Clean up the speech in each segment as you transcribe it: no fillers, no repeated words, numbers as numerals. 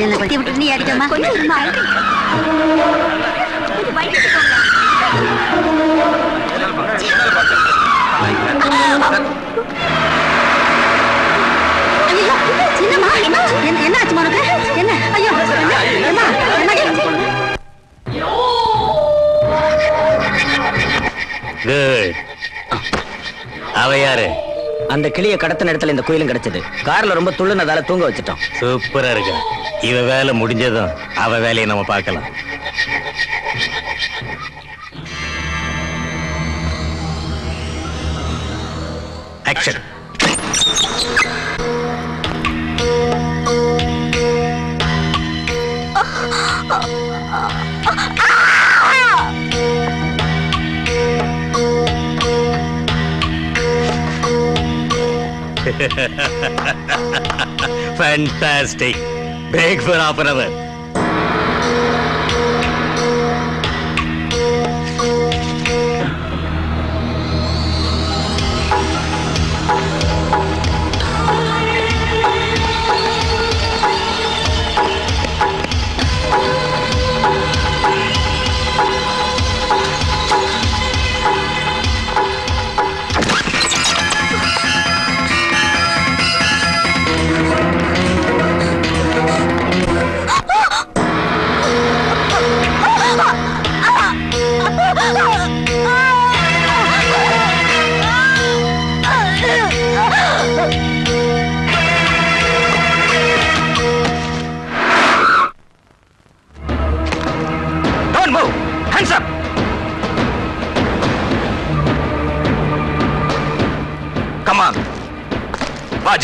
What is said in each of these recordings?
என்ன பத்தி விட்டு நீ அடிக்கமா கொஞ்சம் இருமா. என்ன ஆச்சு உனக்கு? என்ன? ஐயோ அவ யாரு? அந்த கிளிய கடத்தின இடத்துல இந்த கோயிலும் கிடைச்சது. கார்ல ரொம்ப துள்ளுனதால தூங்க வச்சுட்டோம். சூப்பரா இருக்கு. இவ வேலை முடிஞ்சதும் அவ வேலையை நம்ம பார்க்கலாம். Action. Fantastic. Break for half an hour.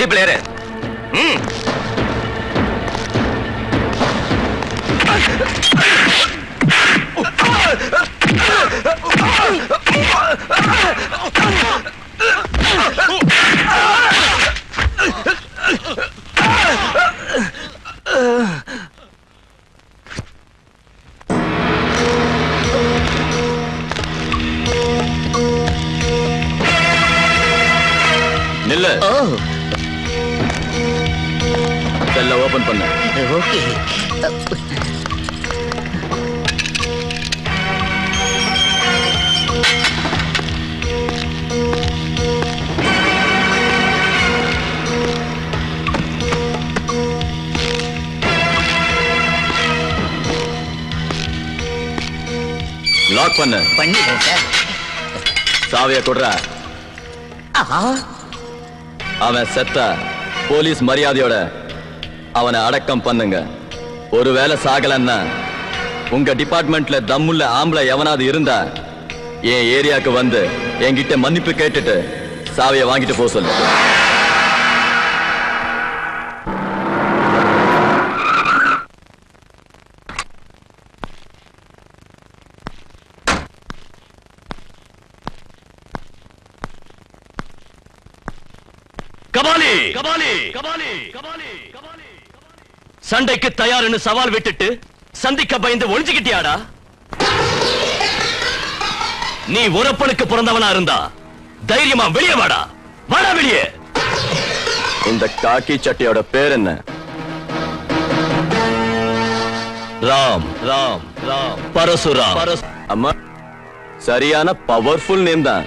Jeep ले रहे। निल्ल செல்ல ஓபன் பண்ணு. ஓகே. லாக் பண்ணு. பண்ணிட்டேன் சார். சாவியை கொடுறா. அவன் செத்தா போலீஸ் மரியாதையோட அவனை அடக்கம் பண்ணுங்க. ஒருவேளை சாகலன்னா உங்க டிபார்ட்மெண்ட்ல தம்முள்ள ஆம்பளை எவனாவது இருந்தா என் ஏரியாவுக்கு வந்து என்கிட்ட மன்னிப்பு கேட்டுட்டு சாவியை வாங்கிட்டு போக சொல்லு. கபாலி கபாலி கபாலி கபாலி கபாலி சண்டைக்கு தயார்னு சவால் விட்டுட்டு சந்திக்க பயந்து ஒளிஞ்சுக்கிட்டியாடா? நீ உரப்பனுக்கு பிறந்தவனா இருந்தா தைரியமா வெளியே வாடா. வாடா வெளியே. இந்த காக்கி சட்டையோட பேர் என்ன? ராம் ராம் ராம் பரசுராம். அம்மா சரியான பவர்ஃபுல் நேம் தான்.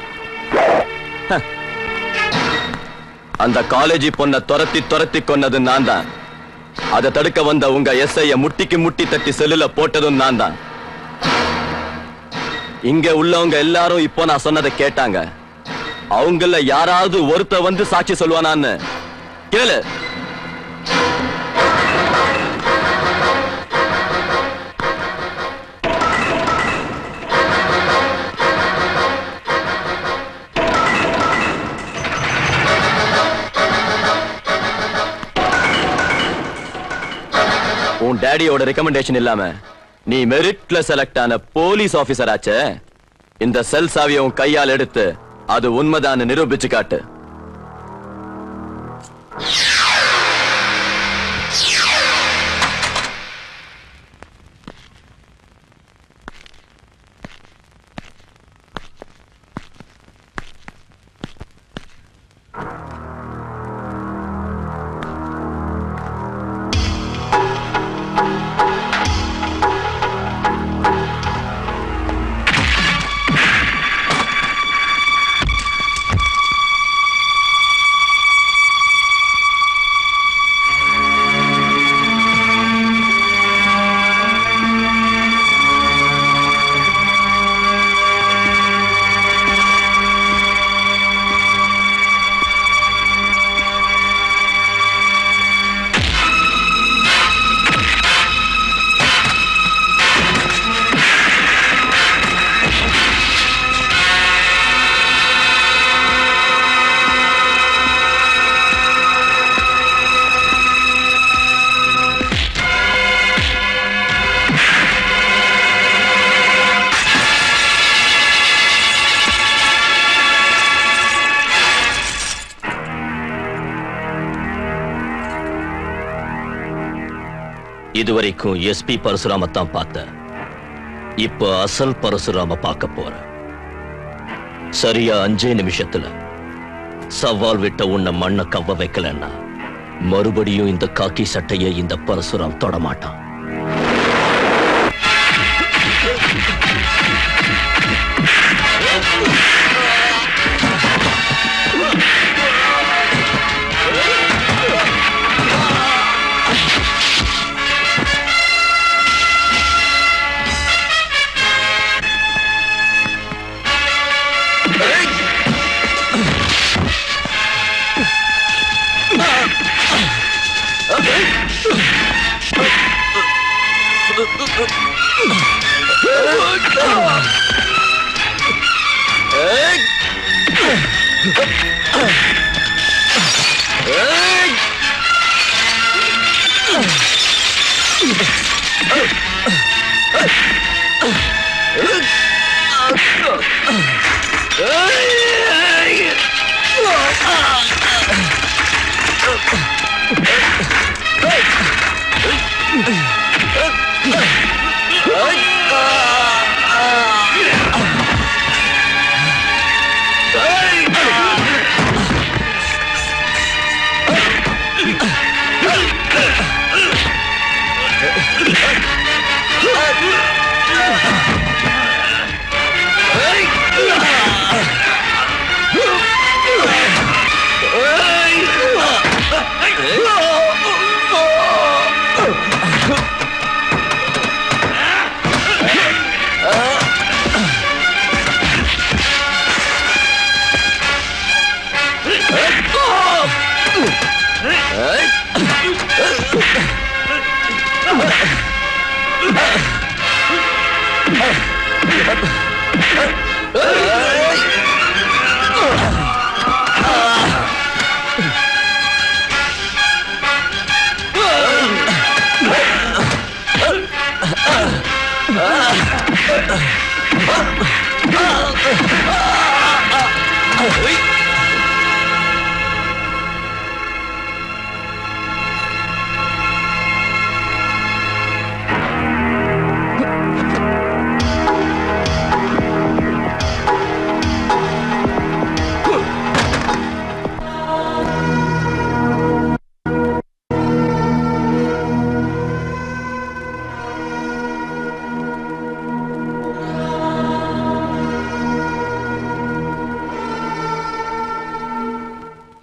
அந்த காலேஜி பொண்ண துரத்தி துரத்தி கொன்னது நான் தான். அதை தடுக்க வந்த உங்க எஸ்ஐய முட்டிக்கு முட்டி தட்டி செல்லுல போட்டதும் நான் தான். இங்க உள்ளவங்க எல்லாரும் இப்போ நான் சொன்னதை கேட்டாங்க. அவங்கள யாராவது ஒருத்த வந்து சாட்சி சொல்லுவானான்னு கேளு. உன் டேடியோட ரெக்கமெண்டேஷன் இல்லாம நீ மெரிட்ல செலக்ட் ஆன போலீஸ் ஆபீசர் ஆச்சே. இந்த செல் சாவியை உன் கையால் எடுத்து அது உண்மைதான் நிரூபிச்சு காட்டு. இதுவரைக்கும் எஸ்பி பரசுராமத்தான் பார்த்த. இப்ப அசல் பரசுராம பார்க்க போற. சரியா 5 நிமிஷத்துல சவால் விட்ட உன்னை மண்ணை கவ்வ வைக்கலன்னா மறுபடியும் இந்த காக்கி சட்டையை இந்த பரசுராம் தொடமாட்டான்.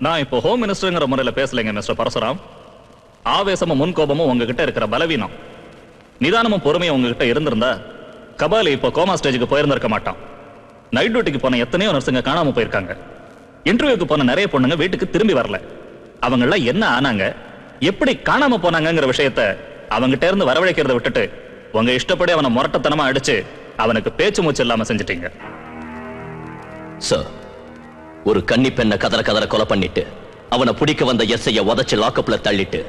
நான் இப்போ ஹோம் மினிஸ்டர்ங்கிற முறையில் பேசலைங்க மிஸ்டர் பரசுராம். ஆவேசமும் முன்கோபமும் உங்ககிட்ட இருக்கிற பலவீனம். நிதானமும் பொறுமையும் உங்ககிட்ட இருந்திருந்தா கபாலி இப்போ கோமா ஸ்டேஜுக்கு போயிருந்திருக்க மாட்டான். நைட் டியூட்டிக்கு போன எத்தனையோ நர்ஸுங்க காணாம போயிருக்காங்க. இன்டர்வியூக்கு போன நிறைய பொண்ணுங்க வீட்டுக்கு திரும்பி வரல. அவங்களாம் என்ன ஆனாங்க, எப்படி காணாம போனாங்கிற விஷயத்த அவங்கிட்ட இருந்து வரவழைக்கிறத விட்டுட்டு உங்க இஷ்டப்படி அவனை முரட்டத்தனமா அடிச்சு அவனுக்கு பேச்சு மூச்சு இல்லாம செஞ்சிட்டீங்க. சார், ஒரு கன்னி பெண்ணை கதற கதற கொலை பண்ணிட்டு அவனை பிடிக்க வந்த எஸ்ஐய உதச்சு லாக்கப்ல தள்ளிட்டு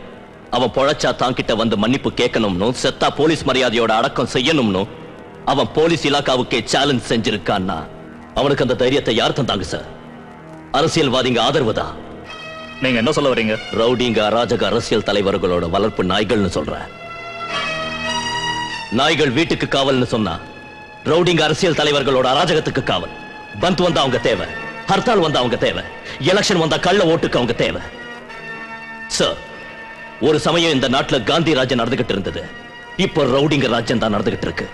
அவன் பொழைச்சா தாங்கிட்ட வந்து மன்னிப்பு கேட்கணும்னு, செத்தா போலீஸ் மரியாதையோட அடக்கம் செய்யணும்னு அவன் போலீஸ் இலாக்காவுக்கே சேலஞ்ச் செஞ்சிருக்கான்னா அவனுக்கு அந்த தைரியத்தை யார் தந்தாங்க சார்? அரசியல்வாதிங்க ஆதரவு தான். நீங்க என்ன சொல்ல வரீங்க? ரவுடிங்க அராஜக அரசியல் தலைவர்களோட வளர்ப்பு நாய்கள்னு சொல்ற. நாய்கள் வீட்டுக்கு காவல்னு சொன்னா ரவுடிங்க அரசியல் தலைவர்களோட அராஜகத்துக்கு காவல். பந்த் வந்தா அவங்க தேவை, ஹர்த்தால் வந்தா அவங்க தேவை, எலெக்ஷன் வந்தா கள்ள ஓட்டுக்கு அவங்க தேவை. சார், ஒரு சமயம் இந்த நாட்டுல காந்தி ராஜ்யம் நடந்துகிட்டு இருந்தது. இப்ப ரவுடிங்க ராஜ்யம் தான் நடந்துகிட்டு இருக்கு.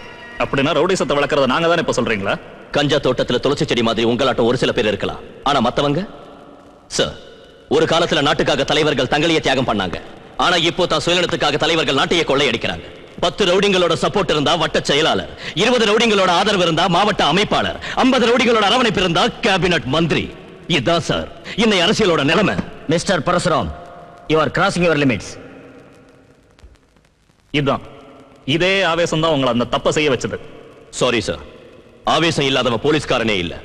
அப்படின்னா ரவுடிசத்தை வளர்க்கறத நாங்க தானே இப்ப சொல்றீங்களா? கஞ்சா தோட்டத்துல துளசி செடி மாதிரி உங்களாட்டம் ஒரு சில பேர் இருக்கலாம். ஆனா மத்தவங்க சார், ஒரு காலத்துல நாட்டுக்காக தலைவர்கள் தங்களையே தியாகம் பண்ணாங்க. ஆனா இப்போ தான் சுயநலத்துக்காக தலைவர்கள் நாட்டையே கொள்ளையடிக்கிறாங்க. 10 ரவுடிங்களோட சப்போர்ட் இருந்தா வட்ட செயலாளர், 20 ரவுடிங்களோட ஆதரவு இருந்தா மாவட்ட அமைப்பாளர், 50 ரவுடிங்களோட அரவணைப்பு இருந்தா கேபினட் மந்திரி. இதுதான் சார் இன்னை அரசியலோட நிலைமை. Mister Parasuram, you are crossing your limits. இதுதான், இதே ஆவேசம் தான் உங்களை அந்த தப்பை செய்ய வச்சது. சாரி சார், ஆவேசம் இல்லாதவன் போலீஸ்காரனே இல்ல.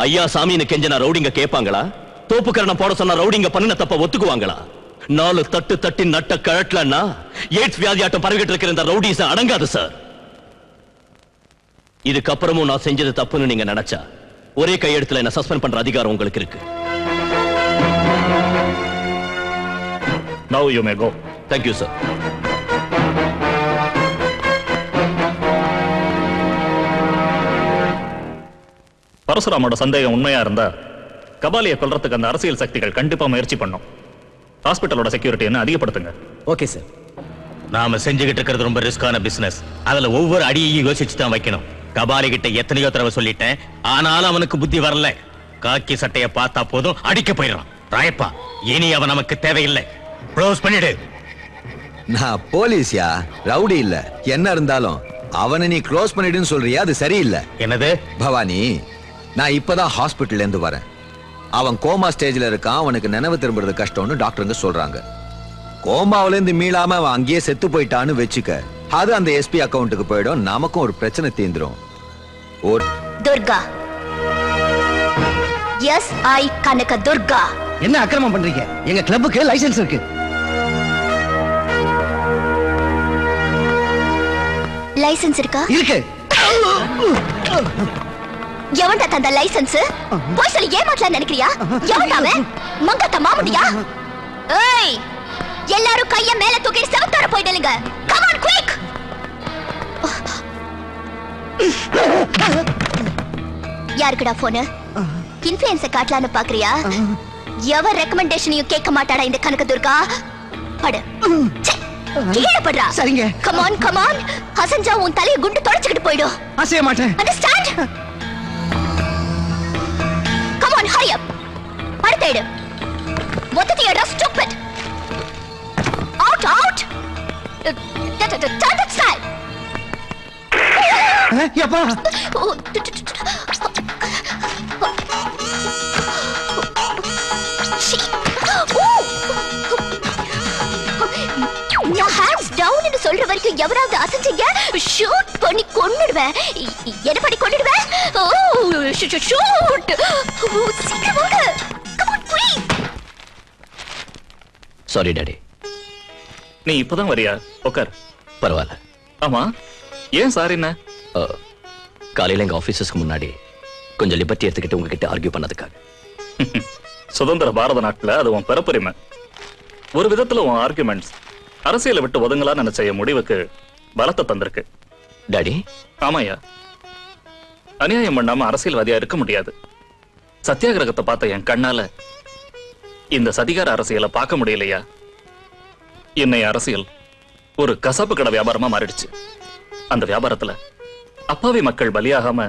ஐயா சாமின்னு கெஞ்சனா ரவுடிங்க கேட்பாங்களா? தோப்புக்கரணம் போட சொன்னா ரவுடிங்க பண்ணின தப்ப ஒத்துக்குவாங்களா? 4 தட்டு தட்டி நட்ட கழட்டலன்னா எய்ட்ஸ் வியாதியாட்டம் பரவிட்டு இருக்கிற இந்த ரவுடிஸ் அடங்காது சார். இதுக்கப்புறமும் நான் செஞ்சது தப்புன்னு நீங்க நினைச்சா ஒரே கையெழுத்துல என்ன சஸ்பெண்ட் பண்ற அதிகாரம் உங்களுக்கு இருக்கு. Now you may go. Thank you sir. பரசுராமோட சந்தேகம் உண்மையா இருந்தா கபாலியை கொல்றதுக்கு அந்த அரசியல் சக்திகள் கண்டிப்பா முயற்சி பண்ணும். ஹாஸ்பிட்டலோட செக்யூரிட்டியை அதிகப்படுத்துங்க. Okay sir. நாம செஞ்சுகிட்டு இருக்கிறது ரொம்ப ரிஸ்கான பிசினஸ். அதுல ஒவ்வொரு அடியையும் யோசிச்சு தான் வைக்கணும். கபாலி கிட்ட எத்தனையோ தடவை சொல்லிட்டேன், ஆனாலும் அவனுக்கு புத்தி வரல. காக்கி சட்டையை பார்த்தா போதும் அடிக்க போயிடுறான். ராயப்பா, இனி அவன் நமக்கு தேவையில்லை. க்ளோஸ் பண்ணிடு. நான் போலீஸ்யா, ரவுடி இல்ல. என்ன இருந்தாலும் அவனை நீ க்ளோஸ் பண்ணிடுன்னு சொல்றியா? அது சரியில்லை. என்னது? பவானி, நான் இப்பதான் ஹாஸ்பிட்டல்ல இருந்து வரேன். அவன் கோமா ஸ்டேஜ்ல இருக்கான். அவனுக்கு நினைவு திரும்புறது கஷ்டம்னு டாக்டருங்க சொல்றாங்க. கோமாவில இருந்து மீளாம அவன் அங்கேயே செத்து போயிட்டான்னு வெச்சுக்க, அது அந்த எஸ்பி அக்கவுண்ட்டுக்கு போயிடும். நமக்கும் ஒரு பிரச்சனை தீந்துரும். துர்கா, எஸ் ஐ கனக துர்கா. என்ன அக்கிரமம் பண்றீங்க? எங்க கிளப்புக்கு லைசென்ஸ் இருக்கு. லைசென்ஸ் இருக்கா? இருக்கு. எவன்டா தந்த லைசென்ஸ்? போய் சொல்லி ஏமாற்றலாம் நினைக்கிறியா? எவன்டாவே? மங்கத்த மாமுடியா? ஏய், எல்லாரும் கைய மேல தூக்கி செவத்தோட போயிடுங்க. Come on quick. யாருக்குடா போன்? இன்ஃப்ளூயன்ஸ காட்டலான்னு பாக்குறியா? எவர் ரெக்கமெண்டேஷனையும் கேட்க மாட்டாடா இந்த கனக துர்கா. படு, கீழே படுறா. சரிங்க. Come on come on. ஹசன்ஜா உன் தலையை குண்டு தொடச்சிக்கிட்டு போயிடும். அசைய மாட்டேன். Understand? Come on, hurry up. அடுத்த இடு. மொத்தத்தையடா ஸ்டூபிட். Out out. டட் ஸ்டைல். யப்பா. நான் ஹேண்ட்ஸ் டவுன் என்று சொல்ற வரைக்கும் எவராவது அசைஞ்சீங்க ஷூட் பண்ணி கொன்னுடுவேன். என்ன பண்ணி கொன்னுடுவேன்? ஓ ஷூட். சீக்கிரம் வாங்க. Come on please. Sorry daddy. நீ இப்பதான் வரியா? உட்கார். பரவாயில்ல. ஆமா, ஏன் சார் என்ன? காலையில எங்க ஆபீஸஸ்க்கு முன்னாடி கொஞ்சம் லிபர்ட்டி எடுத்துக்கிட்டு உங்ககிட்ட ஆர்கியூ பண்ணதுக்காக. சுதந்திர பாரத நாட்டுல அது உன் பிறப்புரிமை. ஒரு விதத்துல உன் ஆர்குமெண்ட்ஸ் அரசியலை விட்டு ஒதுங்கலான்னு நினைச்ச முடிவுக்கு பலத்தை தந்திருக்கு. டாடி. ஆமாயா, அநியாயம் பண்ணாம அரசியல்வாதியா இருக்க முடியாது. சத்தியாகிரகத்தை பார்த்த என் கண்ணால இந்த சதிகார அரசியலை பார்க்க முடியலையா? இன்னைய அரசியல் ஒரு கசாப்பு கடை வியாபாரமா மாறிடுச்சு. அந்த வியாபாரத்துல அப்பாவி மக்கள் பலியாகாம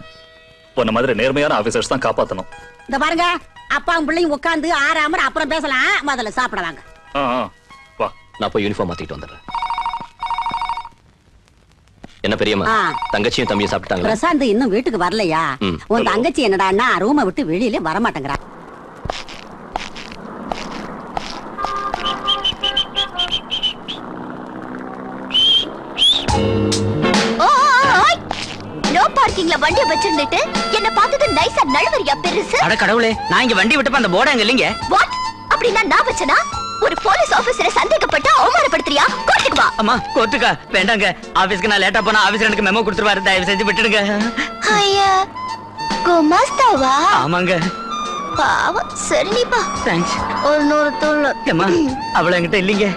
உன்ன மாதிரி நேர்மையான ஆபீசர்ஸ் தான் காப்பாத்தணும். இந்த பாருங்க, அப்பாவும் பிள்ளையும் உட்கார்ந்து ஆறாம அப்புறம் பேசலாம். முதல்ல சாப்பிட வாங்க. வா. நான் போய் யூனிஃபார்ம் மாத்திட்டு வந்துடுறேன். என்ன பெரியம்மா, தங்கச்சியும் தம்பியும் சாப்பிட்டாங்களா? பிரசாந்த் இன்னும் வீட்டுக்கு வரலையா? உன் தங்கச்சி என்னடான்னா ரூமை விட்டு வெளியில வர மாட்டேங்கிறா. நோ பார்க்கிங்ல வண்டியை வச்சிருந்துட்டு என்ன பார்த்தது நைஸா நழுவறியா பெருசு? அட கடவுளே, நான் இங்க வண்டி விட்டப்ப அந்த போர்டு அங்க இல்லைங்க. வாட்? அப்படின்னா நான் வச்சனா? ஒரு போலீஸ் ஆபீசரை சந்தேகப்பட்டு அவமானப்படுத்துறியா? கோர்ட்டுக்கு வா. அம்மா, கோர்ட்டுக்கா? வேண்டாங்க. ஆபீஸ்க்கு நான் லேட்டா போனா ஆபீசர் எனக்கு மெமோ கொடுத்துருவாரு. தயவு செஞ்சு விட்டுடுங்க. ஐயா, குமாஸ்தாவா? ஆமாங்க. பாவம். சரி நீ பா. தேங்க்ஸ். ஒரு 100 தூள். அம்மா, அவள என்கிட்ட இல்லைங்க.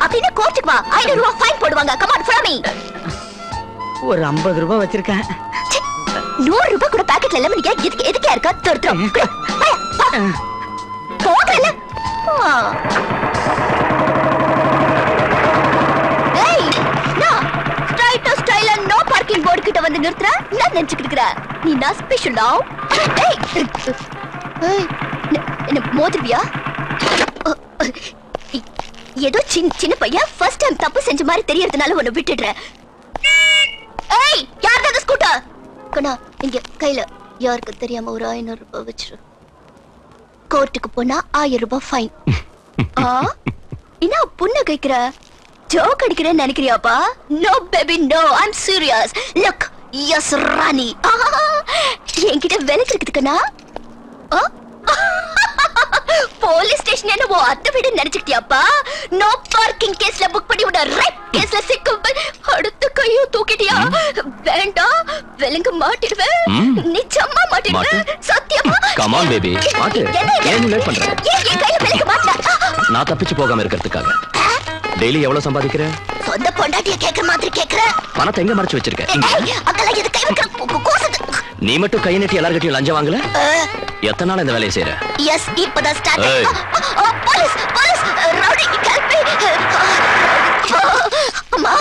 அப்படின்னா கோர்ட்டுக்கு வா. 500 ரூபாய் ஃபைன் போடுவாங்க. Come on follow me. ஒரு 50 ரூபாய் வச்சிருக்கேன். 100 ரூபாய் கூட பாக்கெட்ல இல்ல. நீங்க எதுக்கே இருக்கா? தொடுறோம். போகல. ஏய், நான் ஸ்ட்ரைட்டா ஸ்டைலா நோ பார்க்கிங் போர்டு கிட்ட வந்து நிறுத்துற. நான் நினைச்சிட்டு இருக்கற நீ நான் ஸ்பெஷலா? ஏய், ஏய், என்ன மோதிரியா? ஏதோ சின்ன பையன் ஃபர்ஸ்ட் டைம் தப்பு செஞ்ச மாதிரி தெரியறதுனால உன்னை விட்டுடுறேன். ஏய், யார் அந்த ஸ்கூட்டர்? கண்ணா, இங்க கையில யாருக்கு தெரியாம ஒரு 500 ரூபாய் வச்சிரு. கோர்ட்டுக்கு போனா 1000 ரூபாய் ஃபைன். என்ன புண்ண கேக்குற? ஜோக் அடிக்கிறேன்னு நினைக்கிறியாப்பா? No baby no, I'm serious. Look, yes Rani. என்கிட்ட விலைக்கு இருக்குதுக்கண்ணா. போலீஸ் ஸ்டேஷன் என்ன அத்தை வீடு நினைச்சுக்கிட்டியாப்பா? நோ பார்க்கிங் கேஸ்ல புக் பண்ணி விட ரேப் கேஸ்ல சிக்கும். அடுத்த கையும் தூக்கிட்டியா? வேண்டாம், விலங்கு மாட்டிடுவேன். நிச்சயமா மாட்டிடுவேன். சத்தியமா. கம் ஆன் பேபி, மாட்டு. ஏன் லேட் பண்ற? ஏன் கையில விலங்கு மாட்டா? நான் தப்பிச்சு போகாம இருக்கிறதுக்காக. டெய்லி எவ்வளவு சம்பாதிக்கிற? சொந்த பொண்டாட்டிய கேக்குற மாதிரி கேக்குற. பணத்தை எங்க மறைச்சு வச்சிருக்க? அக்கல இது கை வைக்கிற கோசது. நீ மட்டும் கை நீட்டி எல்லார்கிட்டயும் லஞ்சம் வாங்கல? எத்தனை நாள் இந்த வேலையை செய்யற? எஸ் இப்பதான் start. Police police rowdy help me. அம்மா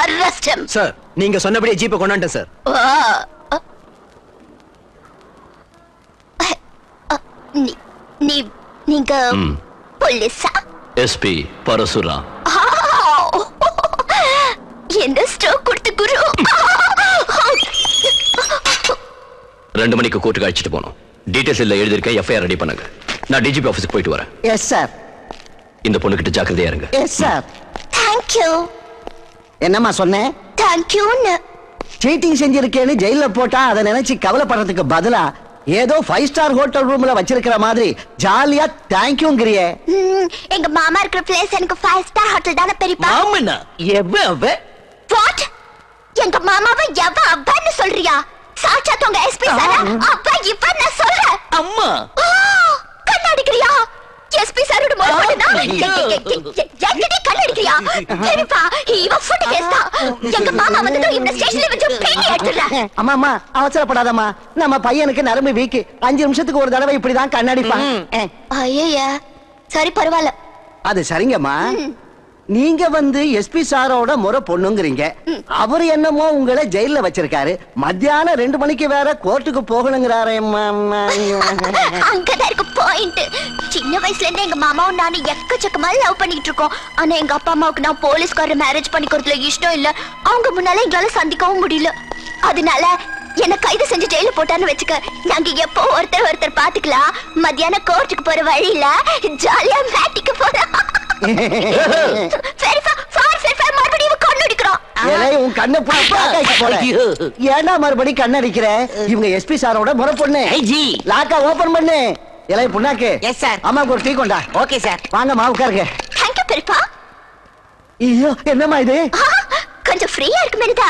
அரெஸ்ட் ஹிம். சார் நீங்க சொன்னபடியே ஜீப்பை கொண்டாண்டேன் சார். நீங்க போலீஸா? எஸ்பி பரசுராம். என்ன ஸ்ட்ரோக் கொடுத்து குரு. 2 மணிக்கு கோர்ட்டுக்கு அழைச்சிட்டு போனோம். டீடைல்ஸ் இல்ல எழுதிருக்கேன். எஃப்ஐஆர் ரெடி பண்ணுங்க. நான் டிஜிபி ஆபீஸ்க்கு போயிட்டு வரேன். Yes sir. இந்த பொண்ணுகிட்ட ஜாக்கிரதையா இருங்க. Yes sir. Thank you. என்னம்மா சொன்னேன்? தேங்க் யூன்னு. சீட்டிங் செஞ்சிருக்கேன்னு ஜெயில போட்டா அதை நினைச்சு கவலைப்படுறதுக்கு பதிலா ஏதோ 5 ஸ்டார் ஹோட்டல் ரூம்ல வச்சிருக்கிற மாதிரி ஜாலியா தேங்க்யூங்கறியே. எங்க மாமா இருக்கிற பிளேஸ் எனக்கு 5 ஸ்டார் ஹோட்டல் தான பெரியப்பா. மாமனா எவ்வளவு? வாட்? எங்க மாமாவை எவ்வளவுன்னு சொல்றியா? சாட்சாத் உங்க எஸ்பி சார் அப்பா இவன் நான் சொல்றேன். அம்மா கண்ணாடிக்கிறியா? எஸ்பி சாரோட மோளோடனா எங்கடி கண்ணாடிக்கிறியா? பெரியப்பா இவன் ஃபுட் கேஸ்டா. எங்க மாமா வந்து இந்த ஸ்டேஷன்ல வச்சு பேணி எடுத்துறா. அம்மா அம்மா அவசரப்படாதம்மா. நம்ம பையனுக்கு நரம்பு வீக். 5 நிமிஷத்துக்கு ஒரு தடவை இப்படிதான் கண்ணாடிப்பான். ஐயா சரி பரவாயில்ல. அது சரிங்கம்மா. நீங்க வந்து எஸ்பி சாரோட முறை பொண்ணுங்கிறீங்க. அவர் என்னமோ உங்களை ஜெயில வச்சிருக்காரு. மத்தியானம் 2 மணிக்கு வேற கோர்ட்டுக்கு போகணுங்கிறாரே. அங்கதான் இருக்கு பாயிண்ட். சின்ன வயசுல இருந்து எங்க மாமாவும் நானும் எக்கச்சக்கமா லவ் பண்ணிட்டு இருக்கோம். ஆனா எங்க அப்பா அம்மாவுக்கு நான் போலீஸ்கார மேரேஜ் பண்ணிக்கிறதுல இஷ்டம் இல்ல. அவங்க முன்னால எங்களால சந்திக்கவும் முடியல. அதனால என்ன கைது செஞ்சு ஜெயில போட்டான்னு வச்சுக்க. நாங்க எப்போ ஒருத்தர் பாத்துக்கலாம். மத்தியானம் கோர்ட்டுக்கு போற வழியில ஜாலியா மேட்டிக்கு போறோம். ஏன்னா மறுபடி கண்ணடிக்கிற. இவங்க எஸ்பி சாரோட முறை பொண்ணு. லாக்கா ஓபன் பண்ணு. இலை புண்ணாக்கு. Yes sir. அம்மாக்கு ஒரு டீ கொண்டா. Okay sir. வாங்கம்மா உட்காருங்க. தேங்க்யூ பெரியப்பா. ஐயோ என்னம்மா இது? கொஞ்சம் ஃப்ரீயா இருக்கு மேடா.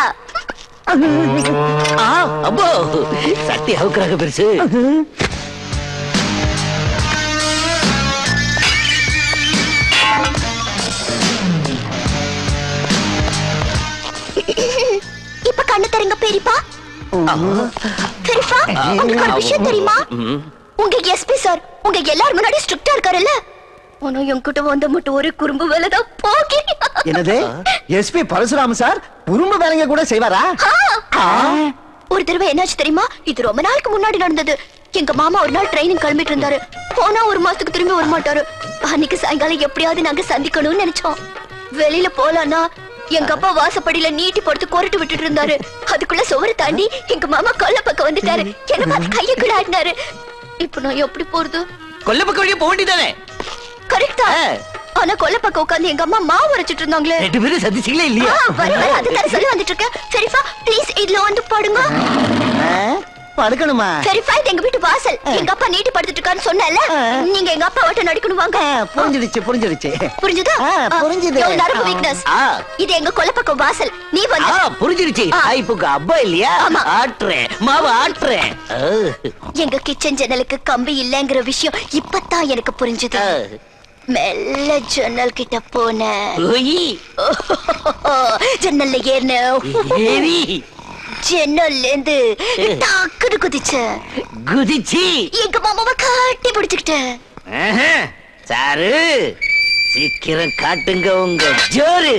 அப்போ சட்டி அவுக்குறாங்க பெருசு. இப்ப கண்ணு தரங்க பெரியப்பா. பெரியப்பா உங்களுக்கு ஒரு விஷயம் தெரியுமா? உங்க எஸ்பி சார் உங்க எல்லாரும் முன்னாடி ஸ்ட்ரிக்ட்டா இருக்காருல்ல. ஆனா என்கிட்ட வந்த மட்டும் ஒரு குறும்பு வேலைதான் போகி. என்னது? எஸ்பி பரசுராம் சார் குறும்பு வேலைங்க கூட செய்வாரா? ஒரு தடவை என்னாச்சு தெரியுமா? இது ரொம்ப நாளுக்கு முன்னாடி நடந்தது. எங்க மாமா ஒரு நாள் ட்ரைனிங் கிளம்பிட்டு இருந்தாரு. போனா 1 மாசத்துக்கு திரும்பி வர மாட்டாரு. அன்னைக்கு சாயங்காலம் எப்படியாவது நாங்க சந்திக்கணும்னு நினைச்சோம். வெளியில போலான்னா எங்க அப்பா வாசப்படியில நீட்டி போட்டு கொரட்டு விட்டுட்டு இருந்தாரு. அதுக்குள்ள சுவரை தாண்டி எங்க மாமா கொல்ல பக்கம் வந்துட்டாரு. என்ன பார்த்து கைய கூட ஆடினாரு. இப்ப நான் எப்படி போறது? கொல்ல பக்கம் வழியா போக வேண்டியதானே? கரெக்டா. ஆனா கொல்ல பக்கம் உட்கார்ந்து எங்க அம்மா மாவு அரைச்சிட்டு இருந்தாங்களே. 2 பேரும் சந்திச்சீங்களே இல்லையா? அது தர சொல்லி வந்துட்டு இருக்கேன். பெரியப்பா ப்ளீஸ் இதுல வந்து படுங்க. படுக்கணுமா? பெரியப்பா இது எங்க வீட்டு வாசல். எங்க அப்பா நீட்டி படுத்துட்டு இருக்கான்னு சொன்னேன்ல. நீங்க எங்க அப்பா வட்ட நடிக்கணும் வாங்க. புரிஞ்சிடுச்சு புரிஞ்சிடுச்சு. புரிஞ்சுதா? புரிஞ்சுது. நரம்பு வீக்னஸ். இது எங்க கொல்ல பக்கம் வாசல். நீ வந்து புரிஞ்சிடுச்சு. இப்போ அப்பா இல்லையா? ஆட்றே மாவு ஆட்றே. எங்க கிச்சன் ஜன்னலுக்கு கம்பி இல்லங்கிற விஷயம் இப்பதான் எனக்கு புரிஞ்சுது. மெல்ல ஜன்னல் கிட்ட போன ஜன்னல்ல ஏறி ஜன்னல்ல இருந்து டாக்குன்னு குதிச்சு எங்க மாமாவை காட்டி பிடிச்சுக்கிட்டேன். சாரு சீக்கிரம் காட்டுங்க உங்க ஜோரு.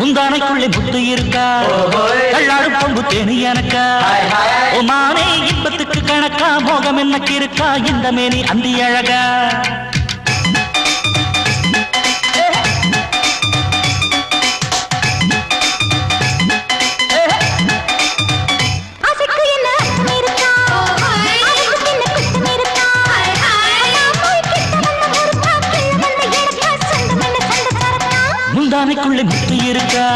முந்தானைக்குள்ளே முத்து இருக்கா, கள்ளாடு பொம்பு தேனி எனக்கா, ஓ மானே இன்பத்துக்கு கணக்கா, மோகம் என்னக்கு இருக்கா, இந்த மேனி அந்தி அழகா. முந்தானைக்குள்ளே முத்து இருக்கா